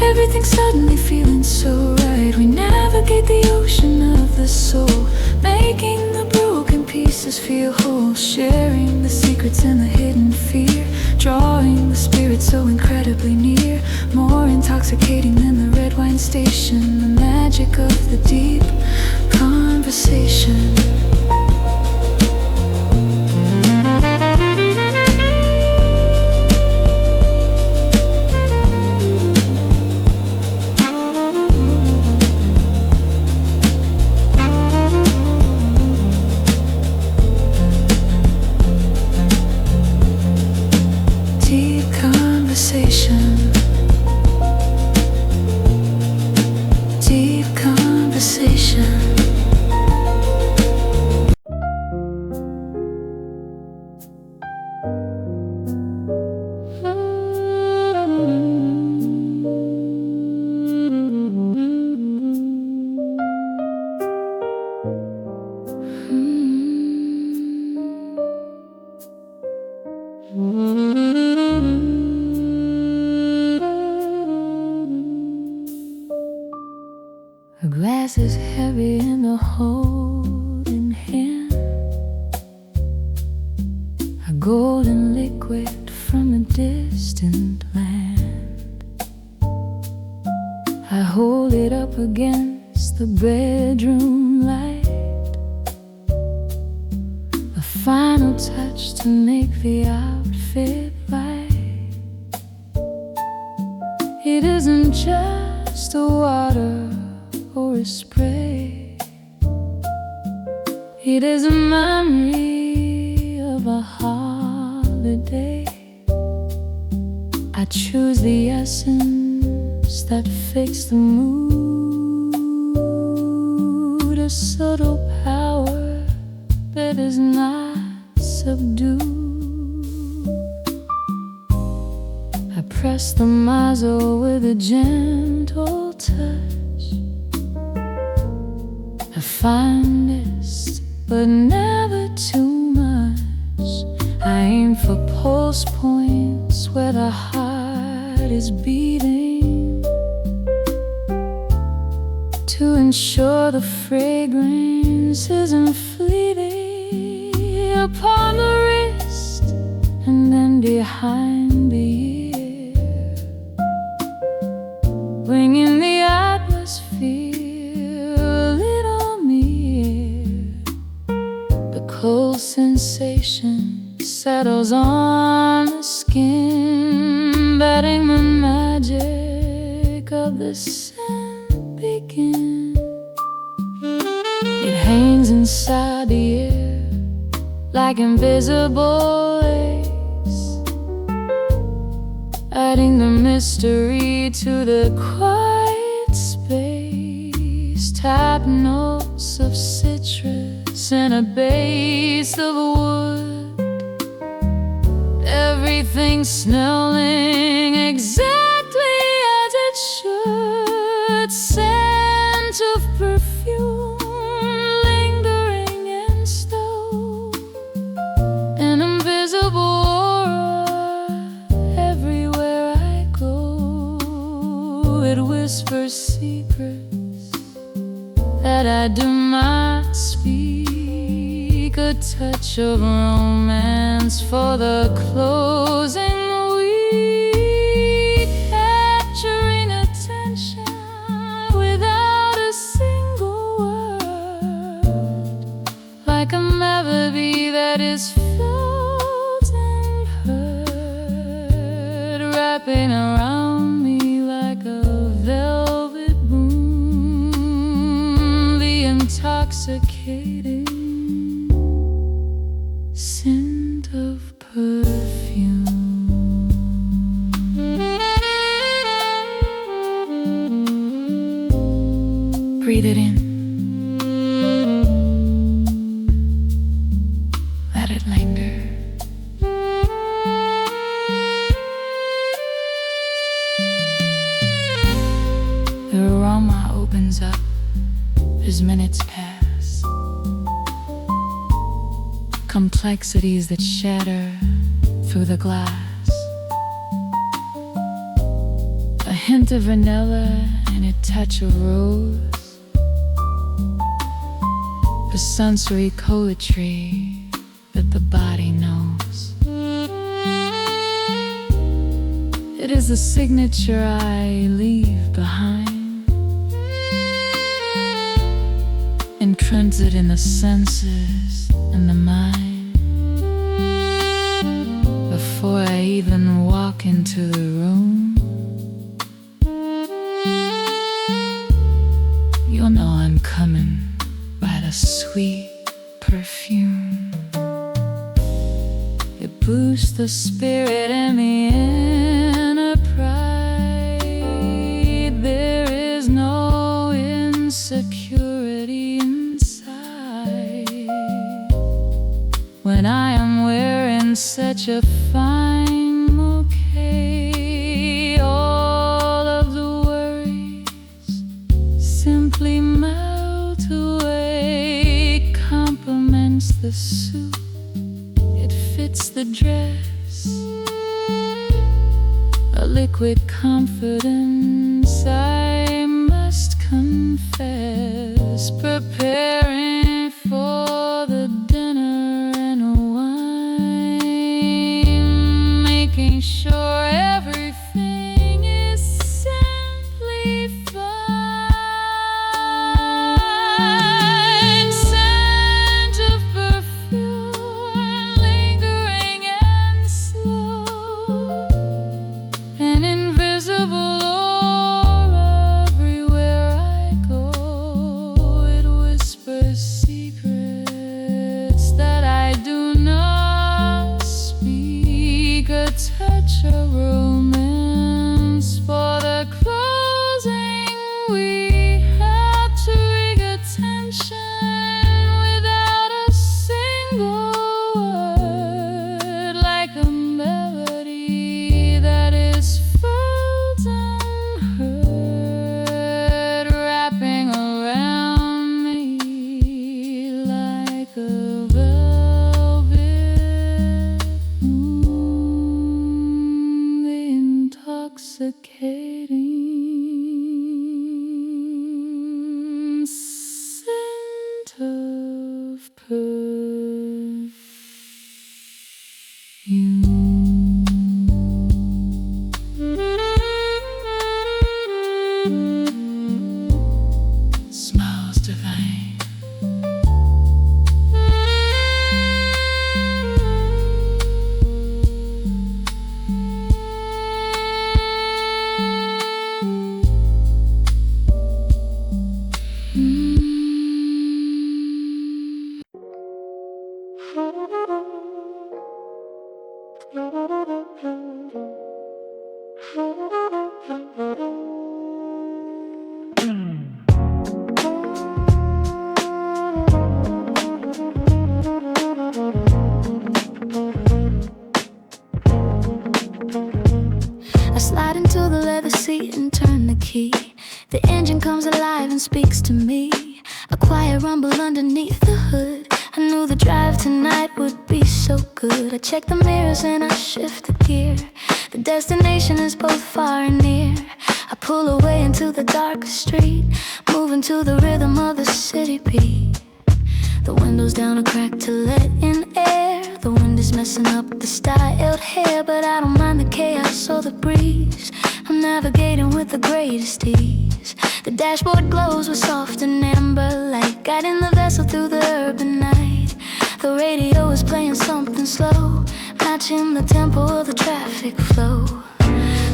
everything suddenly feeling so right. We navigate the ocean of the soul, making the broken pieces feel whole, sharing the secrets and the hidden fear, drawing the spirit so incredibly near, more intoxicating than the red wine station, the magic of the deep conversation. glass is heavy in the holding hand, a golden liquid from a distant land. I hold it up against the bedroom light, a final touch to make the outfit right. It isn't just a water or a spray, it is a memory of a holiday. I choose the essence that fits the mood, a subtle power that is not subdued. I press the muzzle with a gentle touch, a finest but never too much. I aim for pulse points where the heart is beating, to ensure the fragrance isn't fleeting. Upon the wrist and then behind the ear, winging the atmosphere a little near. The cold sensation settles on the skin, letting the magic of the scent begin. It hangs inside the air like invisible lace, adding the mystery to the quiet space. Tap notes of citrus and a base of wood, everything smelling exactly as it should. Scent of perfume lingering in stone, an invisible aura everywhere I go. It whispers secrets that I do not speak, a touch of romance for the closing week, capturing attention without a single word, like a melody that is felt and heard, wrapping around me like a velvet moon, the intoxicating scent of perfume. Breathe it in, let it linger. The aroma opens up as minutes pass, complexities that shatter through the glass. A hint of vanilla and a touch of rose, a sensory poetry that the body knows. It is the signature I leave behind, imprinted in the senses and the mind. Before I even walk into the room, you'll know I'm coming by the sweet perfume. It boosts the spirit and the inner pride. There is no insecurity inside when I am wearing such a fine bouquet. All of the worries simply melt away. Compliments the suit, it fits the dress, liquid confidence, I must confess. Smiles divine. I slide into the leather seat and turn the key. The engine comes alive and speaks to me. A quiet rumble underneath the hood. I knew the drive tonight would be so good. I check the mirrors and I shift the gear. The destination is both far and near. I pull away into the darkest street, moving to the rhythm of the city beat. The windows down a crack to let in air. The wind is messing up the styled hair, but I don't mind the chaos or the breeze. I'm navigating with the greatest ease. The dashboard glows with soft and amber light, guiding the vessel through the urban night. The radio is playing something slow, matching the tempo of the traffic flow.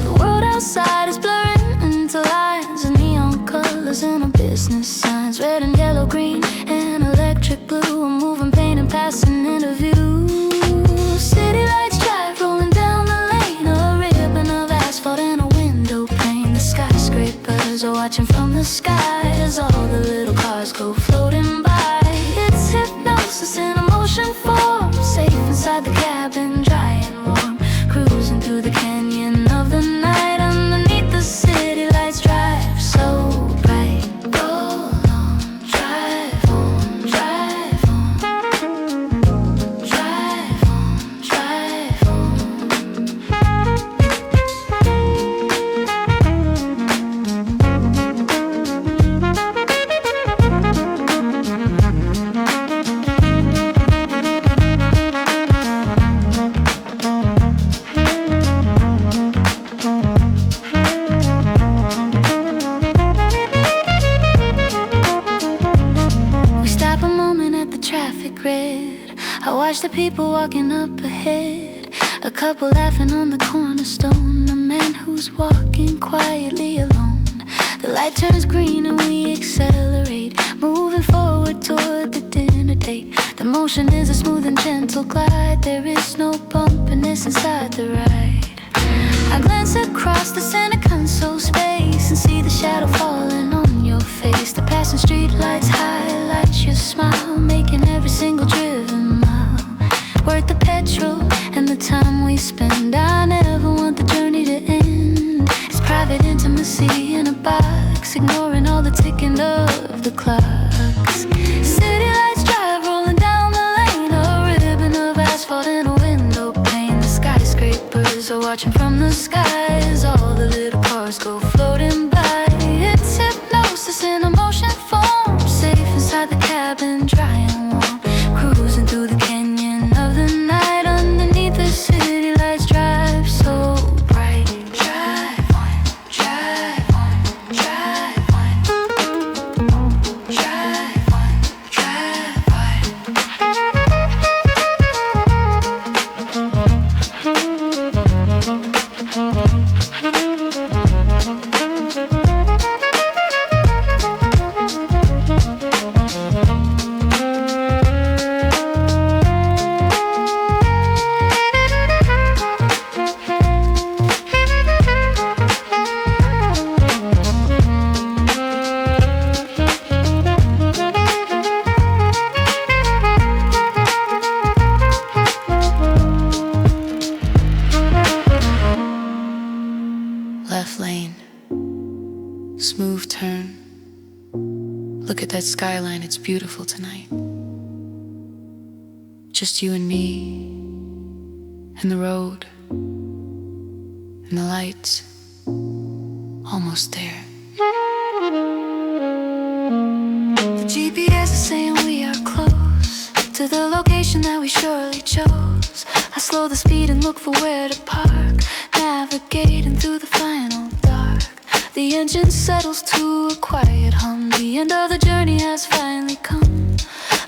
The world outside is blurring into lines of neon colors and our business signs. Red and yellow, green and electric blue. I'm moving, painting, passing into view. City lights drive rolling down the lane, a ribbon of asphalt and a window pane. The skyscrapers are watching from the sky as all the little cars go floating by. It's hypnosis in a motion form, safe inside the cabin, dry and warm. Cruising through the canyon of the night, underneath the city lights drive so bright. Roll on, drive on, drive on. Drive on, drive on. We stop a moment at the traffic grid. I watch the people walking up ahead. A couple laughing on the cornerstone. A man who's walking quietly alone. The light turns green and we accelerate, moving forward toward the dinner date. The motion is a smooth and gentle glide. There is no bumpiness inside the ride. I glance across the center console space and see the shadow falling on your face. The passing street lights highlight your smile, making every single driven mile worth the petrol and the time we spend. I never want the journey to end. It's private intimacy in a box, ignoring all the ticking of the clocks. City lights drive rolling down the lane, a ribbon of asphalt and a window pane. The skyscrapers are watching from the skies, all the little cars go floating by. It's hypnosis in a motion form, safe inside the cabin, dry and warm. Cruising through the canyon of the night, underneath the city lights drive so bright. Drive on, drive on, drive on. Drive on, drive on. Left lane, smooth turn. Look at that skyline, it's beautiful tonight. Just you and me, and the road, and the lights, almost there. The GPS is saying we are close to the location that we surely chose. I slow the speed and look for where to park, navigating through the final dark. The engine settles to a quiet hum. The end of the journey has finally come,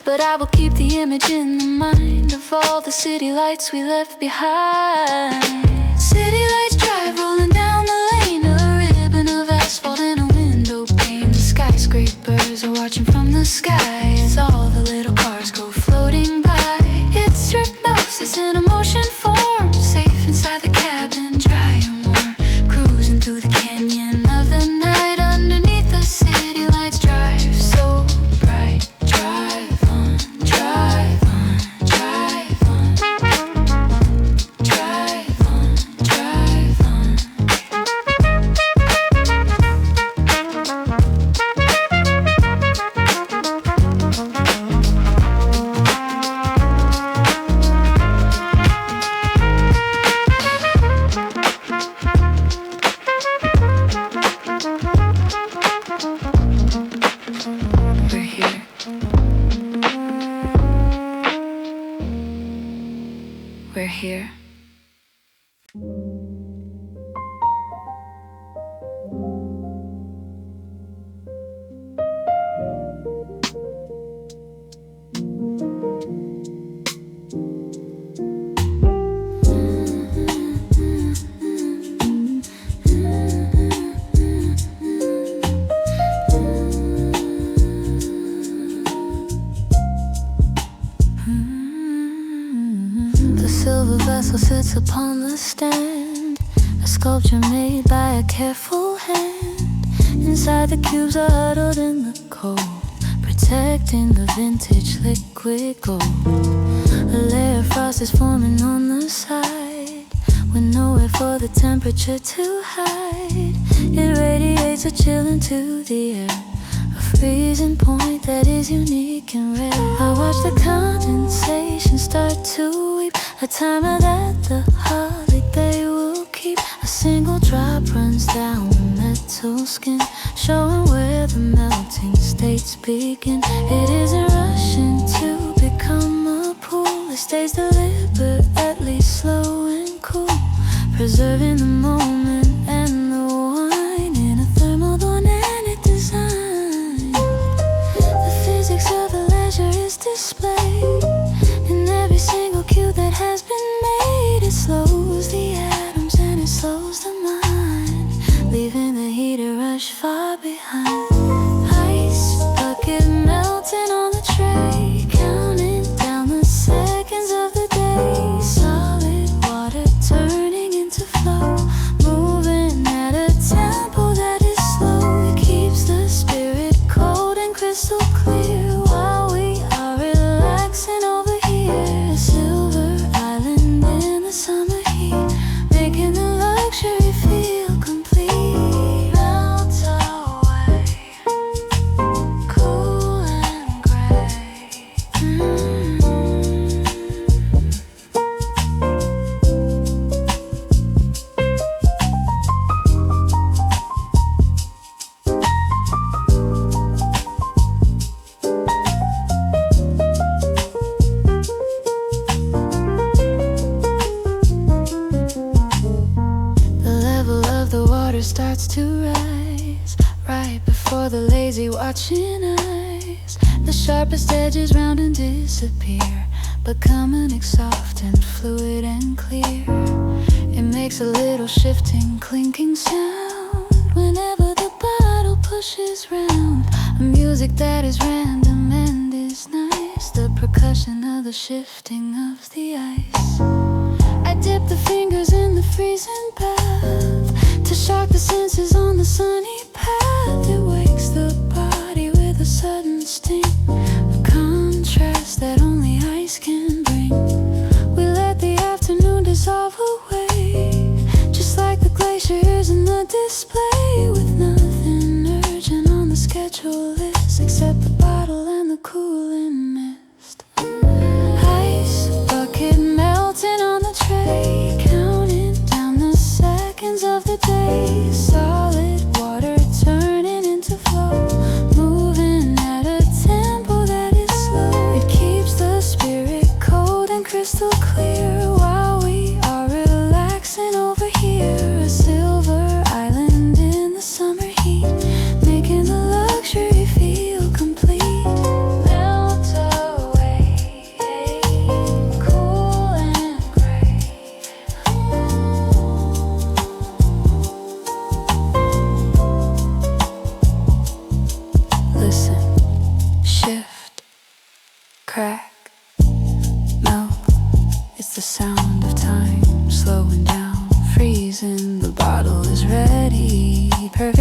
but I will keep the image in the mind of all the city lights we left behind. City lights drive rolling down the lane, a ribbon of asphalt in a window pane. The skyscrapers are watching from the sky as all the little cars go floating by. It's hypnosis in a motion form, safe inside the cabin, dry and warm, cruising through the canyon of the night underneath the city lights. Drive so bright, drive on, drive on, drive on, drive on, drive on. We're here. We're here. The silver vessel sits upon the stand, a sculpture made by a careful hand. Inside the cubes are huddled in the cold, protecting the vintage liquid gold. A layer of frost is forming on the side, with nowhere for the temperature to hide. It radiates a chill into the air, a freezing point that is unique and rare. I watch the condensation start to weep, a timer that the holiday will keep. A single drop runs down the metal skin, showing where the melting states begin. It isn't rushing to become a pool, it stays deliberately slow and cool, preserving the moment and the wine in a thermodynamic design. The physics of the leisure is displayed in every single cue that has been made. It slows the atoms and it slows the mind, leaving the heat to rush far behind. Ice bucket melting on the tray, counting down the seconds of the day. Solid water turning into flow, moving at a tempo that is slow. It keeps the spirit cold and crystal clear while we are relaxing over here. A silver island in the summer heat, making the luxury feel complete. Melt away, cool and gray. The level of the water starts to rise, right before the lazy watching eyes. The sharpest edges round and disappear, becoming soft and fluid and clear. It makes a little shifting, clinking sound whenever the bottle pushes round. A music that is random and is nice, the percussion of the shifting of the ice. I dip the fingers in the freezing bath to shock the senses on the sunny path. It wakes the body with a sudden sting, a contrast that only ice can bring. We let the afternoon dissolve away, just like the glaciers in the display, with nothing urgent on the schedule list except the bottle and the cooling mist. Ice bucket melting on the tray, counting down the seconds of the day. Solid water turning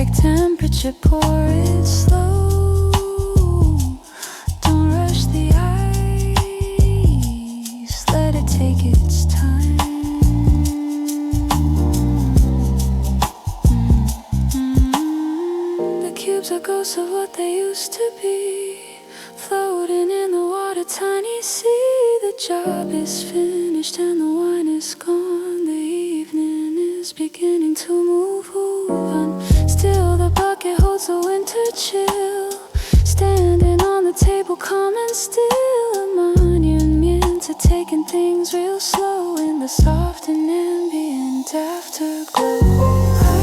perfect temperature, pour it slow. Don't rush the ice, let it take its time. The cubes are ghosts of what they used to be, floating in the water, tiny sea. The job is finished and the wine is gone. The evening is beginning to move on. Still the bucket holds a winter chill, standing on the table calm and still, a monument to taking things real slow in the soft and ambient afterglow.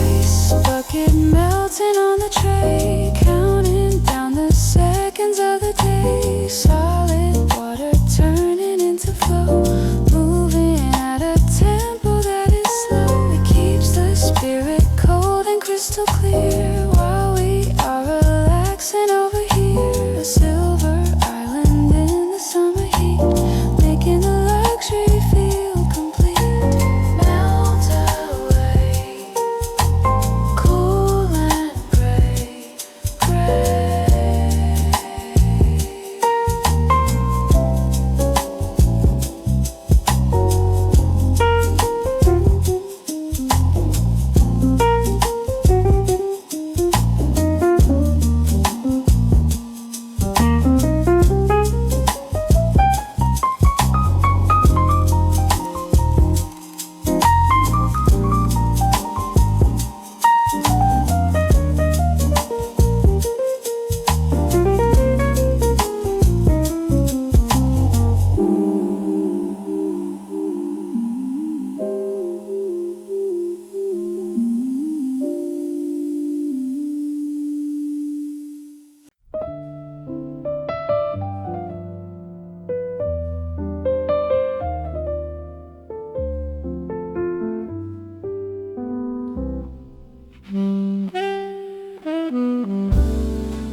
Ice bucket melting on the tray, counting down the seconds of the day. Solid water turning into flow, moving at a tempo that is slow. It keeps the spirit cold and crystal clear while we are relaxing over here. A silver island in the summer heat, making the luxury feel complete. Melt away, cool and gray, gray.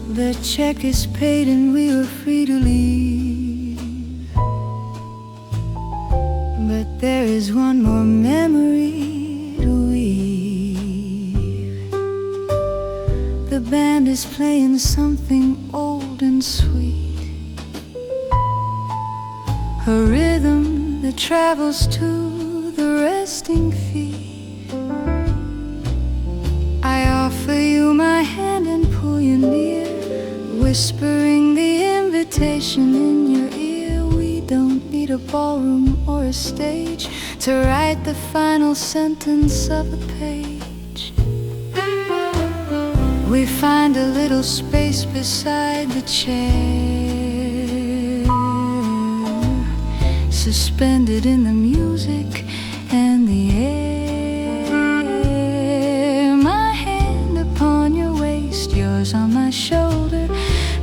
The check is paid and we were free to leave, but there is one more memory to weave. The band is playing something old and sweet, a rhythm that travels to the resting feet. I offer you my hand and pull you near, whispering the invitation in your ear. We don't need a ballroom or a stage to write the final sentence of a page. We find a little space beside the chair, suspended in the music and the air. My hand upon your waist, yours on my shoulder.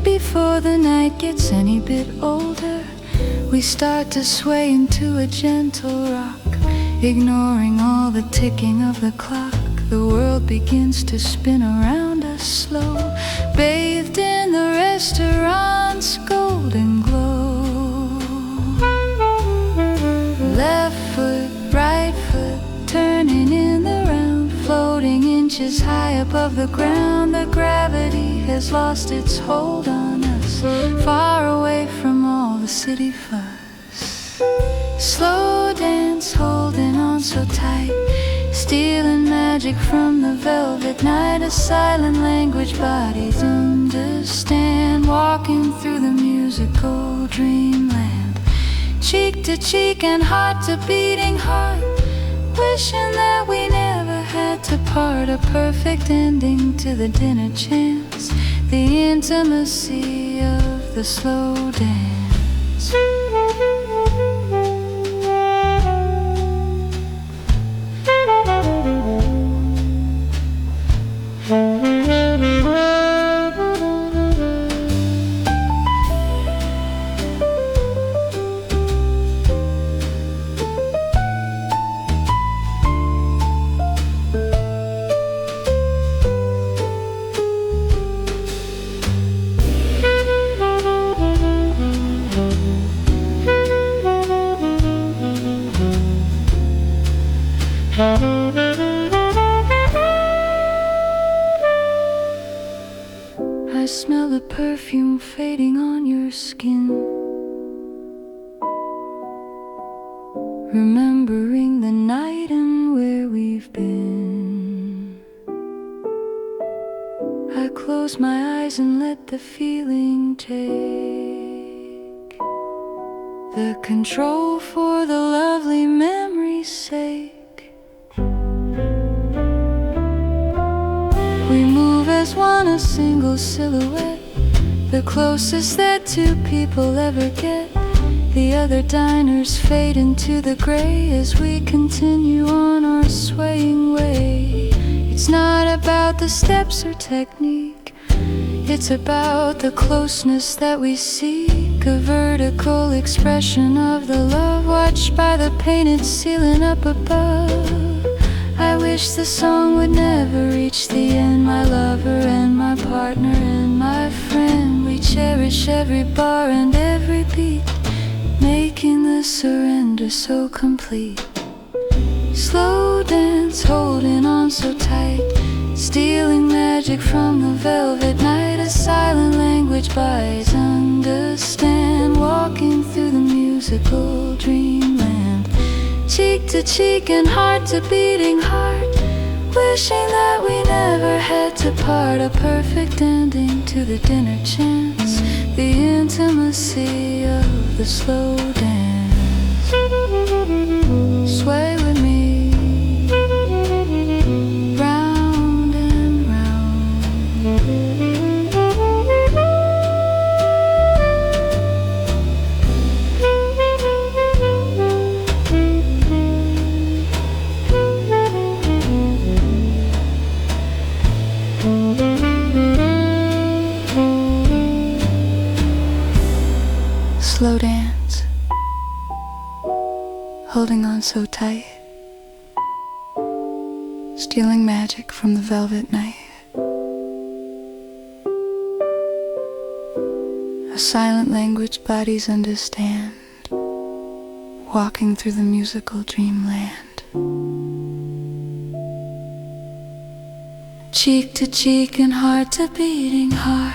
Before the night gets any bit older, we start to sway into a gentle rock, ignoring all the ticking of the clock. The world begins to spin around us slow, bathed in the restaurant's golden glow. Left foot, right foot, turning in the round, floating inches high above the ground. The gravity has lost its hold on us, far away from all the city fuss. Slow dance, holding on so tight, stealing magic from the velvet night. A silent language bodies understand, walking through the musical dreamland. Cheek to cheek and heart to beating heart, wishing that we never had to part. A perfect ending to the dinner chance, the intimacy of the slow dance. I smell the perfume fading on your skin, remembering the night and where we've been. I close my eyes and let the feeling take the control for the lovely memory's sake. We move as one, a single silhouette, the closest that two people ever get. The other diners fade into the gray as we continue on our swaying way. It's not about the steps or technique, it's about the closeness that we seek, a vertical expression of the love watched by the painted ceiling up above. I wish the song would never reach the end. My lover and my partner and my friend, we cherish every bar and every beat, making the surrender so complete. Slow dance, holding on so tight, stealing magic from the velvet night. A silent language buys understand, walking through the musical dreamland. Cheek to cheek and heart to beating heart, wishing that we never had to part. A perfect ending to the dinner chance, the intimacy of the slow dance. Sway with me, round and round. Slow dance, holding on so tight, stealing magic from the velvet night. A silent language bodies understand, walking through the musical dreamland. Cheek to cheek and heart to beating heart,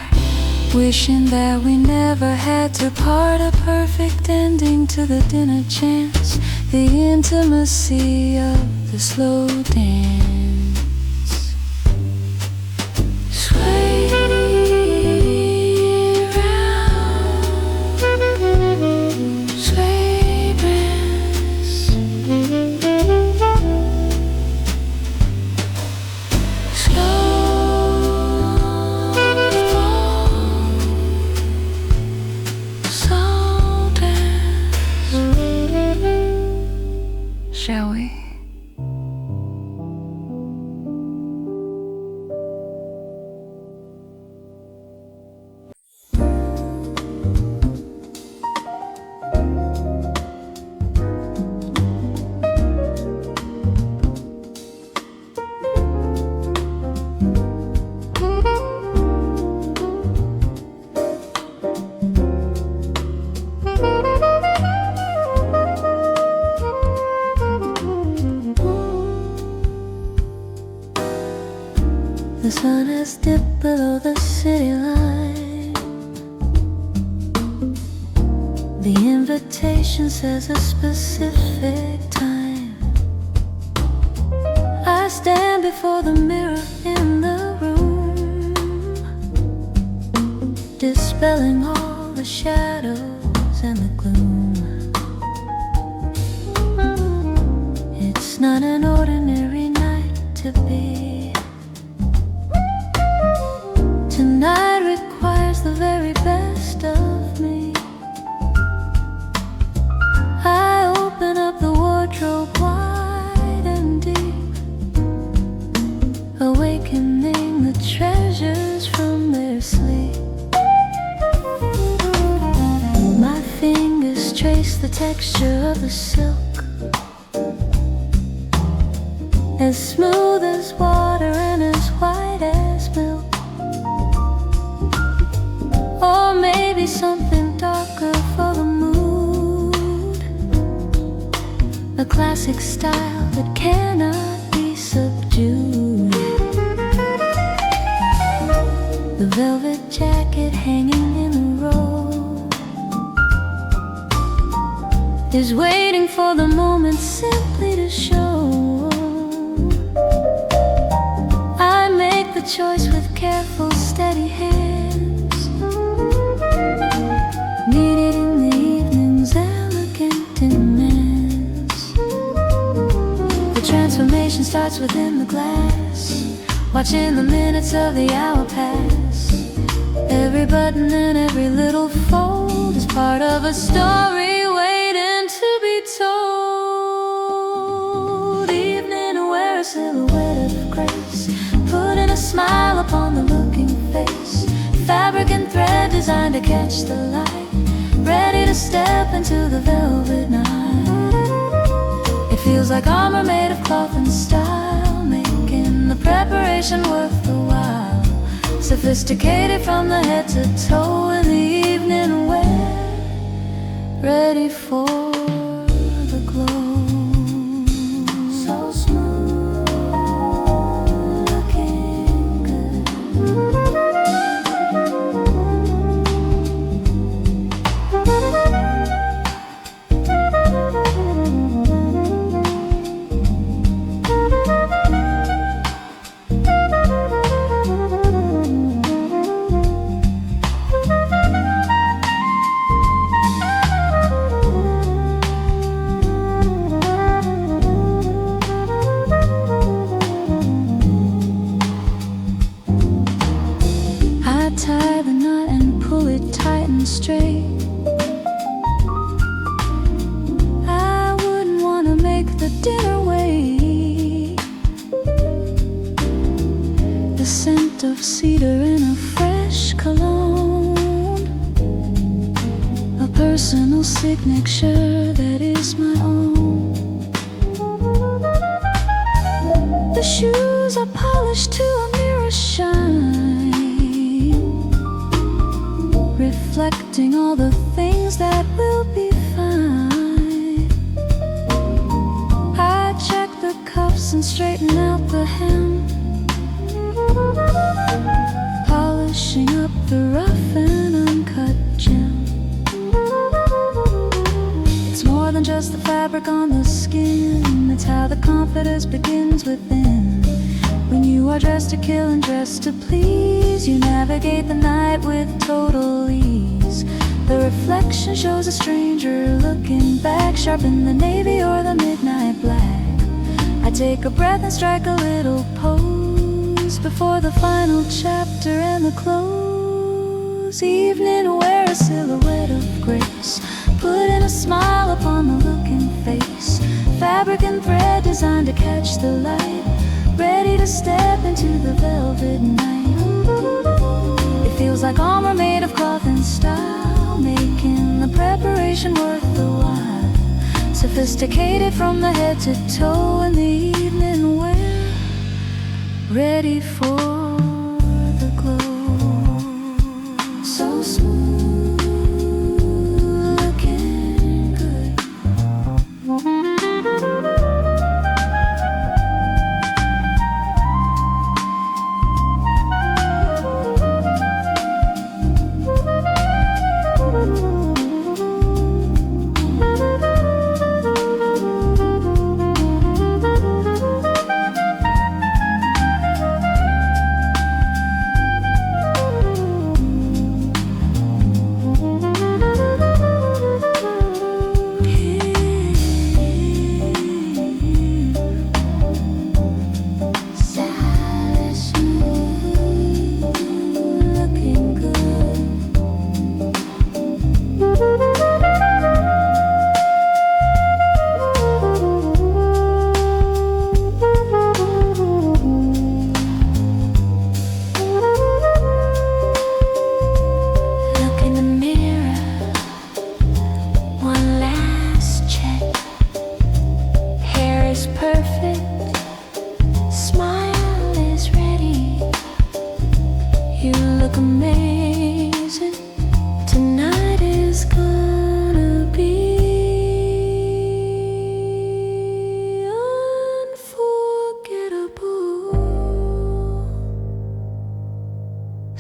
wishing that we never had to part. A perfect ending to the dinner chance, the intimacy of the slow dance. Sway round, sway breast, shall we? The sun has dipped below the city line. The invitation says a specific time. I stand before the mirror in the room, dispelling all the shadows and the gloom. It's not an ordinary night to be. Tonight requires the very best of me. I open up the wardrobe wide and deep, awakening the treasures from their sleep. My fingers trace the texture of the silk, as smooth as water and as white as milk. Or maybe something darker for the mood, a classic style that cannot be subdued. The velvet jacket hanging in the road, is waiting for the moment simply to show. I make the choice with careful, steady hands, needed in the evening's elegant demands. The transformation starts within the glass, watching the minutes of the hour pass. Every button and every little fold is part of a story waiting to be told. Evening, wear a silhouette of grace, putting a smile upon the looking face. Fabric and thread designed to catch the light, ready to step into the velvet night. It feels like armor made of cloth and style, making the preparation worth the while. Sophisticated from the head to toe in the evening wear, ready for the glow. So smooth, looking good. Tie the knot and pull it tight and straight. I wouldn't want to make the dinner wait. The scent of cedar in a fresh cologne, a personal signature that is my own. The shoes are polished to a mirror shine, reflecting all the things that will be fine. I check the cuffs and straighten out the hem, polishing up the rough and uncut gem. It's more than just the fabric on the skin, it's how the confidence begins within. When you are dressed to kill and dressed to please, you navigate the night with total ease. The reflection shows a stranger looking back, sharp in the navy or the midnight black. I take a breath and strike a little pose before the final chapter and the close. Evening, wear a silhouette of grace, putting a smile upon the looking face. Fabric and thread designed to catch the light, ready to step into the velvet night. It feels like armor made of cloth and style, making the preparation worth the while. Sophisticated from the head to toe in the evening wear, ready for the glow. So smooth, looking good.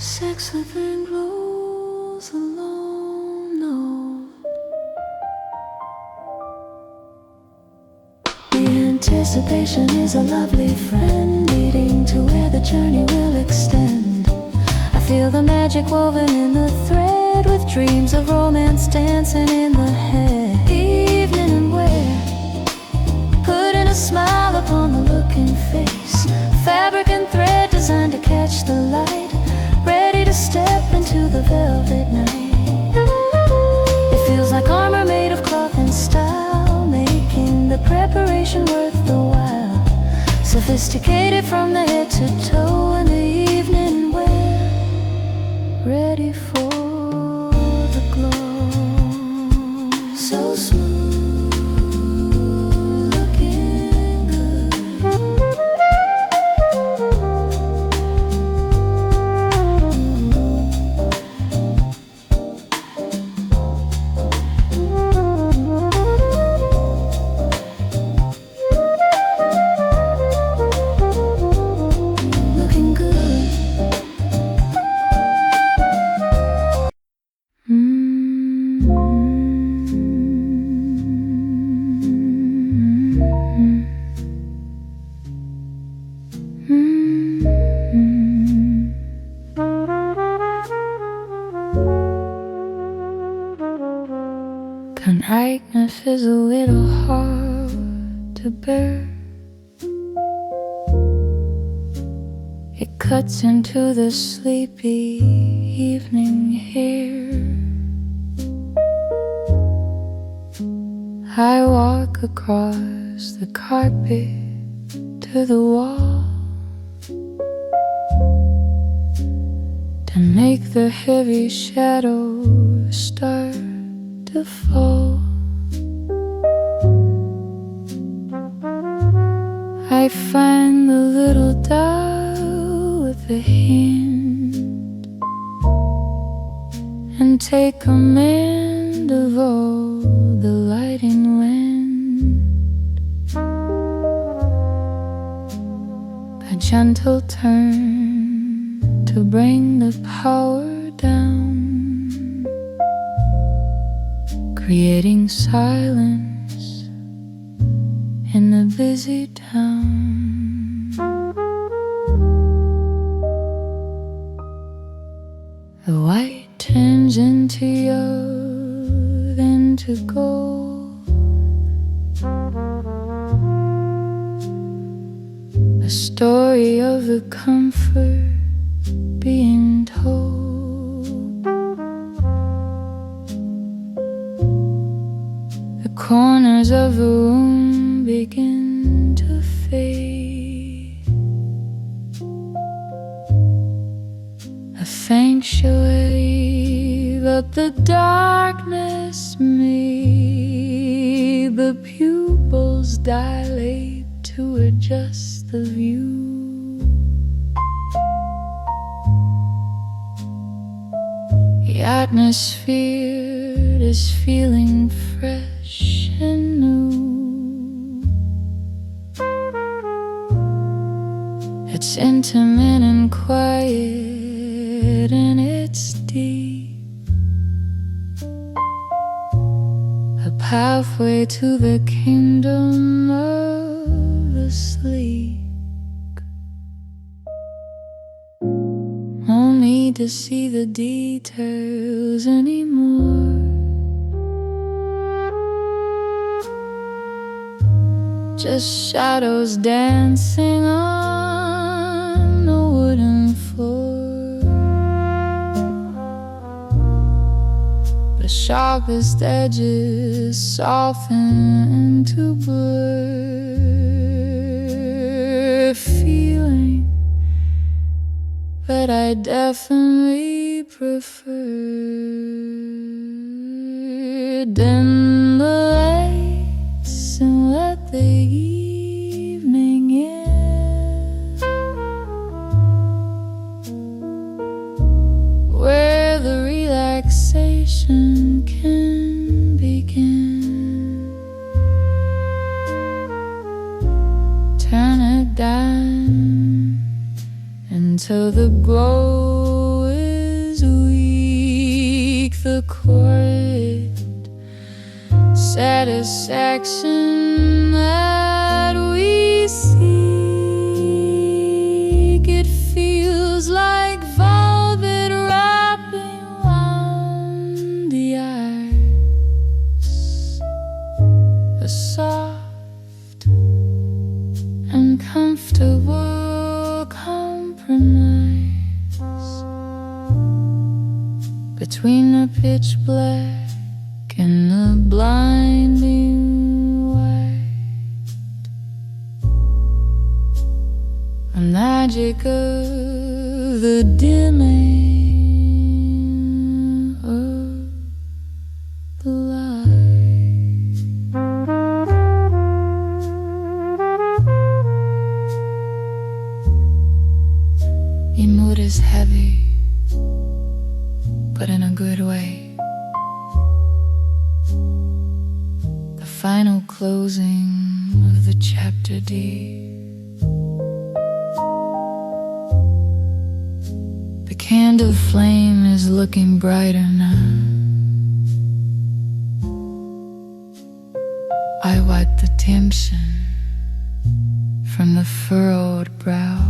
Sex within glows alone, no. The anticipation is a lovely friend, leading to where the journey will extend. I feel the magic woven in the thread, with dreams of romance dancing in the head. Evening and wear, putting a smile upon the looking face. Fabric and thread designed to catch the light, ready to step into the velvet night. It feels like armor made of cloth and style, making the preparation worth the while. Sophisticated from the head to toe in the evening wear, ready for the glow. So smooth, looking good. Looking good. Kindness is a little hard to bear. It cuts into the sleepy evening here. I walk across the carpet to the wall to make the heavy shadows start to fall. I find the little dial with a hand and take command of all the lighting wind. A gentle turn to bring the power down, creating silence in the busy town. The white turns into yellow, then to gold. A story of the comfort being told. The corners of the room begin to fade. A sanctuary, but the darkness made the pupils dilate to adjust the view. The atmosphere is feeling fresh and new. It's intimate and quiet, and it's deep. A pathway to the kingdom of the sleep. No need to see the details anymore. Just shadows dancing on the wooden floor. The sharpest edges soften into blur. Feeling that I definitely prefer. Dim the lights and let the evening in, where the relaxation can begin. Turn it down until the glow the quiet satisfaction that we seek. It feels like velvet wrapping round the eyes, a soft and comfortable compromise between the pitch black and the blinding white. The magic of the dimming of the light. Your mood is heavy, but in a good way. The final closing of the chapter D. The candle flame is looking brighter now. I wipe the tension from the furrowed brow.